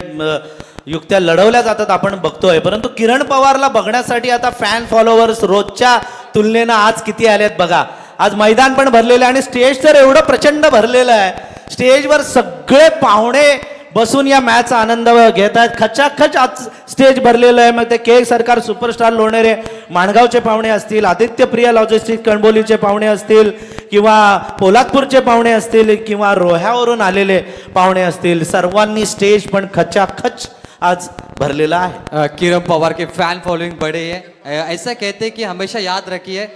युक्त्या लढवल्या जातात आपण बघतोय, परंतु किरण पवारला बघण्यासाठी आता फॅन फॉलोअर्स रोजच्या तुलनेनं आज किती आलेत बघा. आज मैदान पण भरलेलं आहे आणि स्टेज तर एवढं प्रचंड भरलेलं आहे, स्टेजवर सगळे पाहुणे बसून या मॅचचा आनंद घेत आहेत. खचाखच आज स्टेज भरलेलं आहे. मग ते के सरकार सुपरस्टार लोणेरे माणगावचे पाहुणे असतील, आदित्य प्रिया लॉजिस्टिक कणबोलीचे पाहुणे असतील, किंवा पोलादपूरचे पाहुणे असतील, किंवा रोह्यावरून आलेले पाहुणे असतील, सर्वांनी स्टेज पण खचाखच आज भरलेला आहे. किरण पवार के फैन फॉलोइंग बड़े है, ऐसा कहते हैं कि हमेशा याद रखिए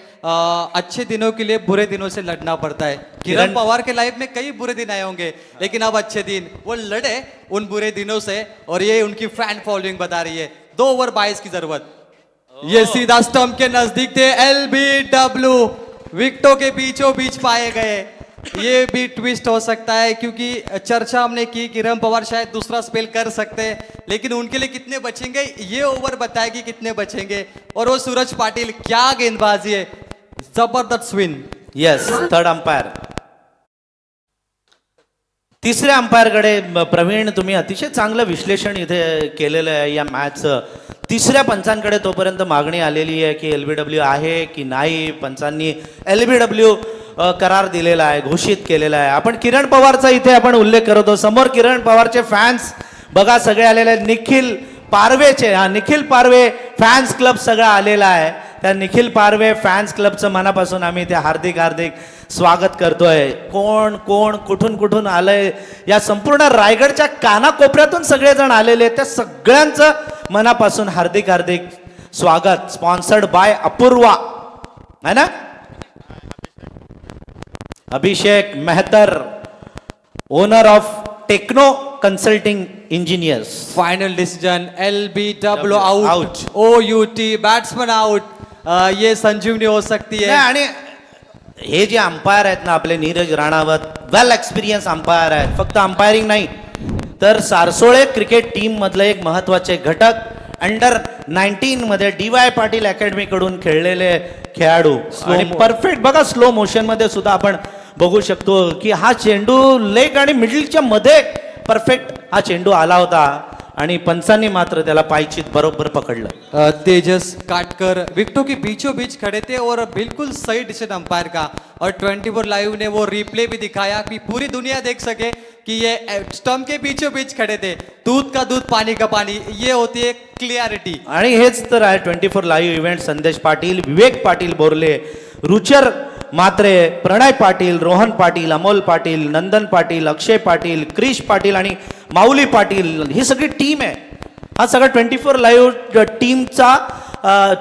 अच्छे दिनों के लिए बुरे दिनों से लड़ना पड़ता है। किरण पवार के लाइफ में कई बुरे दिन आए होंगे, लेकिन अब अच्छे दिन, वो लड़े उन बुरे दिनों से, और ये उनकी फैन फॉलोइंग बता रही है। 2 ओवर 22 की जरूरत, ये सीधा स्टंप के नजदीक थे। LBW विकेटों के बीचों बीच पाए गए, ये भी ट्विस्ट हो सकता है, क्योंकि चर्चा हमने की किरण पवार शायद दूसरा स्पेल कर सकते हैं, लेकिन उनके लिए कितने बचेंगे ये ओवर बताएगी कितने बचेंगे। और वो सूरज पाटिल, क्या गेंदबाजी है, जबरदस्त स्विंग। Yes, third umpire. तिसऱ्या अंपायरकडे प्रवीण, तुम्ही अतिशय चांगलं विश्लेषण इथे केलेलं आहे या मॅचचं. तिसऱ्या पंचांकडे तोपर्यंत मागणी आलेली आहे की LBW आहे की नाही. पंचांनी LBW करार दिलेला आहे, घोषित केलेला आहे. आपण किरण पवारचा इथे आपण उल्लेख करत आहोत. समोर किरण पवारचे फॅन्स बघा सगळे आलेले आहेत. निखिल पारवेचे, निखिल पारवे फॅन्स क्लब सगळा आलेला आहे. त्या निखिल पारवे फॅन्स क्लबचं मनापासून आम्ही ते हार्दिक हार्दिक स्वागत करतोय. कोण कोण कुठून कुठून आलंय, या संपूर्ण रायगडच्या कानाकोपऱ्यातून सगळेजण आलेले, त्या सगळ्यांचं मनापासून हार्दिक हार्दिक स्वागत. स्पॉन्सर्ड बाय अपूर्वा, है ना, Abhishek Mehtar, owner of techno consulting engineers. Final decision, LBW out, OUT batsman out, ये संजीवनी हो सकती है. आणि हे जे अंपायर आहेत ना आपले नीरज राणावत, वेल एक्सपिरियन्स अंपायर आहेत. फक्त अंपायरिंग नाही तर सारसोळे क्रिकेट टीम मधले एक महत्वाचे घटक, अंडर-19 मध्ये DY पाटील अकॅडमी कडून खेळलेले खेळाडू. आणि परफेक्ट बघा, स्लो मोशन मध्ये सुद्धा आपण बघू शकतो की हा चेंडू लेग आणि मिडलच्या मध्ये परफेक्ट हा चेंडू आला होता आणि पंचांनी मात्र त्याला पायचीत बरोबर पकडलं. तेजस काटकर विकेटों के बीचों बीच खड़े थे और बिल्कुल सही डिसीजन अंपायर का, और 24 लाइव ने वो रिप्ले भी दिखाया कि पूरी दुनिया देख सके कि ये स्टंप के बीचों बीच खड़े थे. दूध का दूध पानी का पानी, ये होती है क्लियरिटी. आणि हेच तर आहे 24 लाईव्ह इव्हेंट. संदेश पाटील, विवेक पाटील बोरले, रुचर मात्रे, प्रणय पाटील, रोहन पाटील, अमोल पाटील, नंदन पाटील, अक्षय पाटील, क्रिश पाटील आणि माऊली पाटील, ही सगळी टीम आहे. हा सगळा 24 लाईव्ह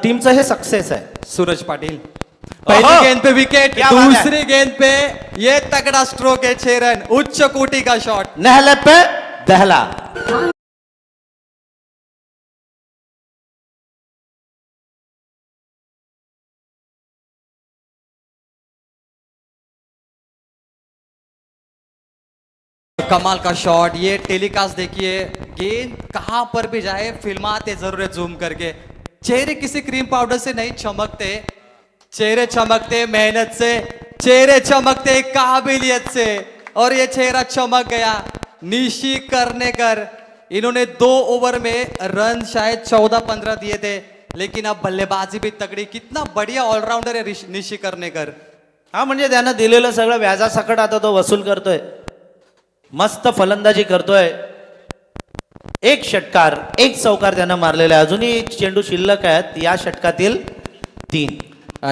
टीमचा हे सक्सेस आहे. सूरज पाटिल पहली गेंद पे विकेट, क्या बात है? दूसरी गेंद पे ये तगड़ा स्ट्रोक है, 6 रन, उच्च कोटि का शॉट. नहले पे दहला. कमाल का शॉट, ये टेलीकास्ट देखिए, गेंद कहां पर भी जाए फिल्माते जरूर है जूम करके। चेहरे किसी क्रीम पाउडर से नहीं चमकते, चेहरे चमकते मेहनत से, चेहरे चमकते काबिलियत से, और ये चेहरा चमक गया। निशी करनेकर, इन्होंने 2 ओवर में रन शायद 14-15 दिए थे, लेकिन अब बल्लेबाजी भी तगड़ी। कितना बढ़िया ऑलराउंडर है निशी करनेकर। हा म्हणजे त्यानं दिलेलं सगळं व्याजासकट आता तो वसूल करतोय, मस्त फलंदाजी करतोय। एक षटकार, एक चौकार त्यानं मारलेला आहे, अजूनही चेंडू शिल्लक आहेत, या षटकातील 3।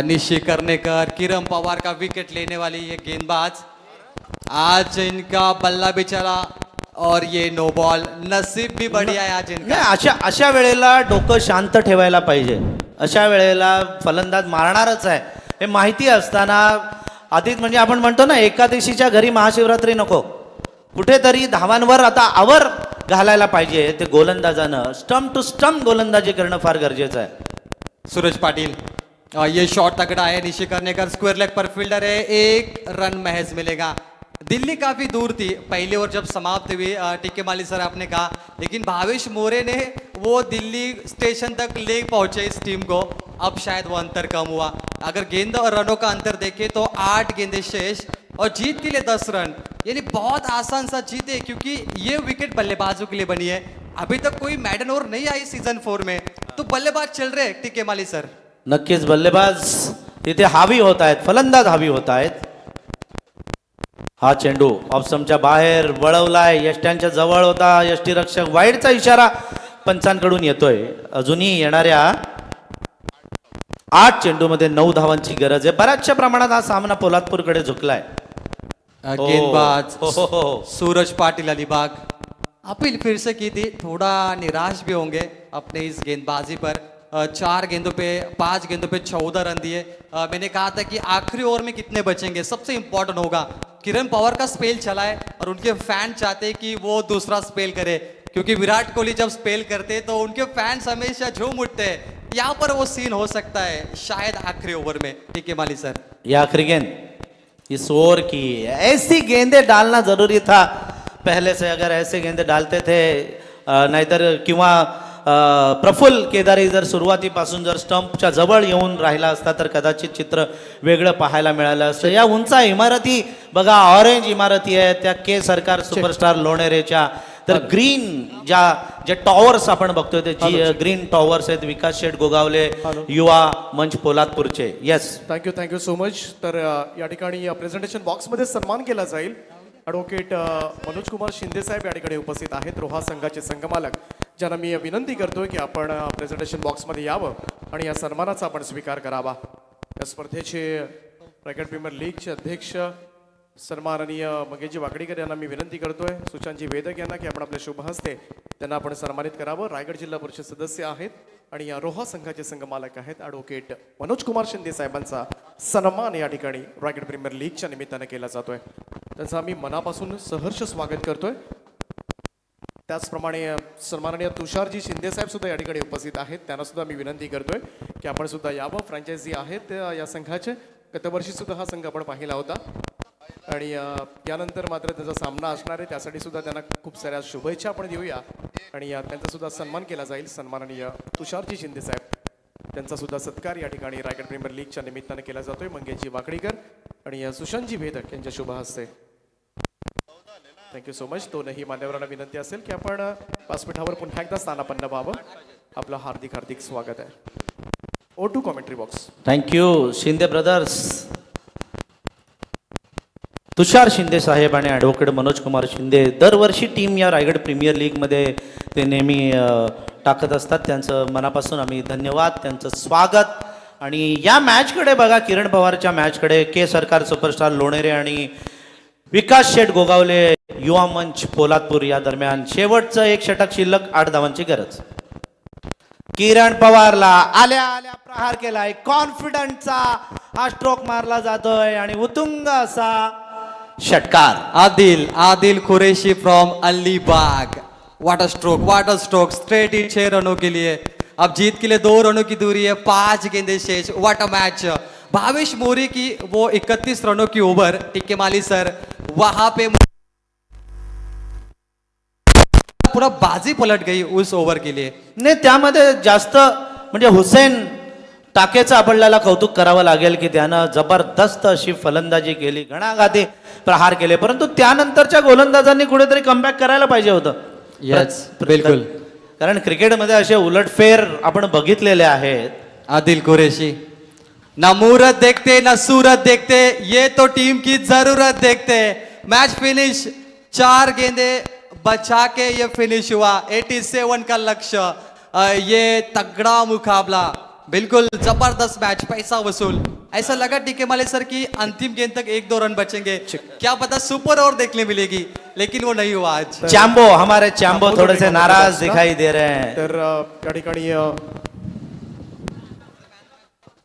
निशी करनेकर, किरण पवार का विकेट लेने वाली ये गेंदबाज, आज इनका बल्ला भी चला और ये नो बॉल। नसीब भी बढ़िया है आज इनका। नाही, अशा वेळेला डोकं शांत ठेवायला पाहिजे। अशा वेळेला फलंदाज मारणारच आहे हे माहिती असताना आधीच, म्हणजे आपण म्हणतो ना एकादशीच्या घरी महाशिवरात्री नको, कुठेतरी धावांवर आता आवर घालायला पाहिजे ते गोलंदाजानं। स्टंप टू स्टंप गोलंदाजी करणं फार गरजेचं आहे। सूरज पाटिल, ये शॉट तगड़ा है। निशी करनेकर स्क्वायर लेग पर फील्डर है, 1 रन महज मिलेगा। दिल्ली काफी दूर थी पहली ओवर जब समाप्त हुई, टीके माली सर आपने कहा, लेकिन भावेश मोरे ने वो दिल्ली स्टेशन तक ले पहुंचे इस टीम को। अब शायद वो अंतर कम हुआ। अगर गेंद और रनों का अंतर देखें तो 8 गेंदें शेष और जीत के लिए 10 रन, यानी बहुत आसान सा जीत है, क्योंकि ये विकेट बल्लेबाजों के लिए बनी है। अभी तक कोई मैडन ओवर नहीं आई सीजन 4 में, तो बल्लेबाज चल रहे हैं टीके माली सर। नक्कीच बल्लेबाज तिथे हावी होत आहेत, फलंदाज हावी होत आहेत। हा चेंडू ऑफस्टंपच्या बाहेर वळवलाय, यष्ट्यांच्या जवळ होता, यष्टीरक्षक वाईडचा इशारा पंचांकडून येतोय। अजूनही येणाऱ्या 8 चेंडूमध्ये 9 धावांची गरज आहे। बऱ्याचशा प्रमाणात हा सामना पोलादपूरकडे झुकलाय। गेंदबाज हो। सूरज पाटिल अलीबाग, अपील फिर से की थी, थोड़ा निराश भी होंगे अपने इस गेंदबाजी पर। 5 गेंदों पे 14 रन दिए। मैंने कहा था कि आखिरी ओवर में कितने बचेंगे सबसे इंपॉर्टेंट होगा। किरण पवार का स्पेल चला है और उनके फैन चाहते हैं कि वो दूसरा स्पेल करे, क्योंकि विराट कोहली जब स्पेल करते तो उनके फैंस हमेशा झूम उठते हैं। यहाँ पर वो सीन हो सकता है शायद आखिरी ओवर में। टीके माली सर, ये आखिरी गेंद इस ओवर की, ऐसी गेंदें डालना जरूरी था पहले से। अगर ऐसे गेंदें डालते थे, नाहीतर किंवा प्रफुल्ल केदारी जर सुरुवातीपासून जर स्टंपच्या जवळ येऊन राहिला असता तर कदाचित चित्र वेगळं पाहायला मिळालं असतं। या उंच इमारती बघा, ऑरेंज इमारती आहेत त्या के सरकार सुपरस्टार लोणेरेच्या, तर ग्रीन जे टॉवर्स आपण बघतोय ते ग्रीन टॉवर्स आहेत विकास शेठ गोगावले युवा मंच पोलादपूरचे। Yes, thank you so much. तर या ठिकाणी प्रेझेंटेशन बॉक्समध्ये सन्मान केला जाईल। ॲडव्होकेट मनोज कुमार शिंदे साहेब या ठिकाणी उपस्थित आहेत, रोहा संघाचे संघमालक, ज्यांना मी विनंती करतोय की आपण प्रेझेंटेशन बॉक्समध्ये यावं आणि या सन्मानाचा आपण स्वीकार करावा। या स्पर्धेचे रायगड प्रीमियर लीगचे अध्यक्ष सन्माननीय मंगेशजी वाकडीकर यांना मी विनंती करतोय, सुशांतजी वेदक यांना, की आपण आपल्या शुभ हस्ते त्यांना आपण सन्मानित करावं। रायगड जिल्हा परिषद सदस्य आहेत आणि या रोहा संघाचे संघमालक आहेत ॲडव्होकेट मनोज कुमार शिंदे साहेबांचा सन्मान या ठिकाणी रायगड प्रीमियर लीगच्या निमित्तानं केला जातोय। त्यांचं आम्ही मनापासून सहर्ष स्वागत करतोय। त्याचप्रमाणे सन्माननीय तुषारजी शिंदे साहेब सुद्धा या ठिकाणी उपस्थित आहेत, त्यांना सुद्धा मी विनंती करतोय की आपण सुद्धा यावं। फ्रँचायझी आहेत या संघाचे, गतवर्षी सुद्धा हा संघ आपण पाहिला होता आणि यानंतर मात्र त्याचा सामना असणार आहे, त्यासाठी सुद्धा त्यांना खूप साऱ्या शुभेच्छा आपण देऊया आणि त्यांचा सुद्धा सन्मान केला जाईल। सन्माननीय तुषारजी शिंदे साहेब, त्यांचा सुद्धा सत्कार या ठिकाणी रायगड प्रीमियर लीगच्या निमित्तानं केला जातोय। मंगेशजी वाकडीकर आणि सुशांतजी वेदक यांच्या शुभ हस्ते। Thank you so much. दोनही मान्यवरांना विनंती असेल की आपण व्यासपीठावर पुन्हा एकदा स्थानापन्न व्हावं। आपलं हार्दिक हार्दिक स्वागत आहे। O2 commentary box. Thank you Shinde brothers. Tushar Shinde साहेब आणि ॲडव्होकेट मनोज कुमार शिंदे दरवर्षी टीम या रायगड प्रीमियर लीगमध्ये ते नेहमी टाकत असतात, त्यांचं मनापासून आम्ही धन्यवाद, त्यांचं स्वागत। आणि या मॅचकडे बघा, किरण पवारच्या मॅचकडे के सरकार सुपरस्टार लोणेरे आणि विकास शेठ गोगावले युवा मंच पोलादपूर या दरम्यान शेवटचं 1 षटक शिल्लक, 8 धावांची गरज। किरण पवारला आल्या आल्या प्रहार केलाय, कॉन्फिडंटचा हा स्ट्रोक मारला जातोय आणि उत्तुंग असा षटकार। Adil Qureshi from Alibag, what a stroke, straight in 6 रनों के लिए। अब जीत के लिए 2 रनों की दूरी है, 5 गेंदें शेष। What a match. Bhavesh More की वो 31 रनों की ओवर, टिक्के माली सर वहां पे पूरा बाजी पलट गई उस ओव्हर के लिए. नाही त्यामध्ये जास्त म्हणजे हुसेन टाकेचं आपल्याला कौतुक करावं लागेल की त्यानं जबरदस्त अशी फलंदाजी केली, घणाघाती प्रहार केले, परंतु त्यानंतरच्या गोलंदाजांनी कुठेतरी कमबॅक करायला पाहिजे होतं. Yes, बिलकुल. कारण क्रिकेटमध्ये असे उलटफेर आपण बघितलेले आहेत. आदिल कुरैशी, ना मूरत देखते ना सूरत देखते, ये तो टीम की जरूरत देखते. मैच फिनिश, 4 गेंदे बचा के ये फिनिश हुआ. 87 का लक्ष्य. ये तगड़ा मुकाबला, बिल्कुल जबरदस्त मैच, पैसा वसूल. ऐसा लगा टीके माले सर की अंतिम गेंद तक 1-2 रन बचेंगे, क्या पता सुपर ओवर देखने मिलेगी, लेकिन वो नहीं हुआ आज. चॅम्बो, हमारे चॅम्बो थोड़े से नाराज दिखाई दे रहे हैं. तर त्या ठिकाणी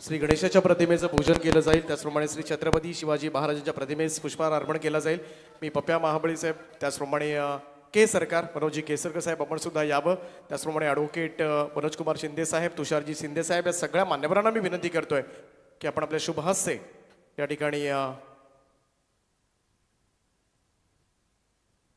श्री गणेशाच्या प्रतिमेचं पूजन केलं जाईल. त्याचप्रमाणे श्री छत्रपती शिवाजी महाराजांच्या प्रतिमेस पुष्पहार अर्पण केला जाईल. मी पप्प्या महाबळी साहेब, त्याचप्रमाणे के सरकार, मनोजी केसरकर साहेब, आपण सुद्धा यावं. त्याचप्रमाणे ॲडव्होकेट मनोजकुमार शिंदे साहेब, तुषारजी शिंदे साहेब, या सगळ्या मान्यवरांना मी विनंती करतोय की आपण आपल्या शुभ हस्ते या ठिकाणी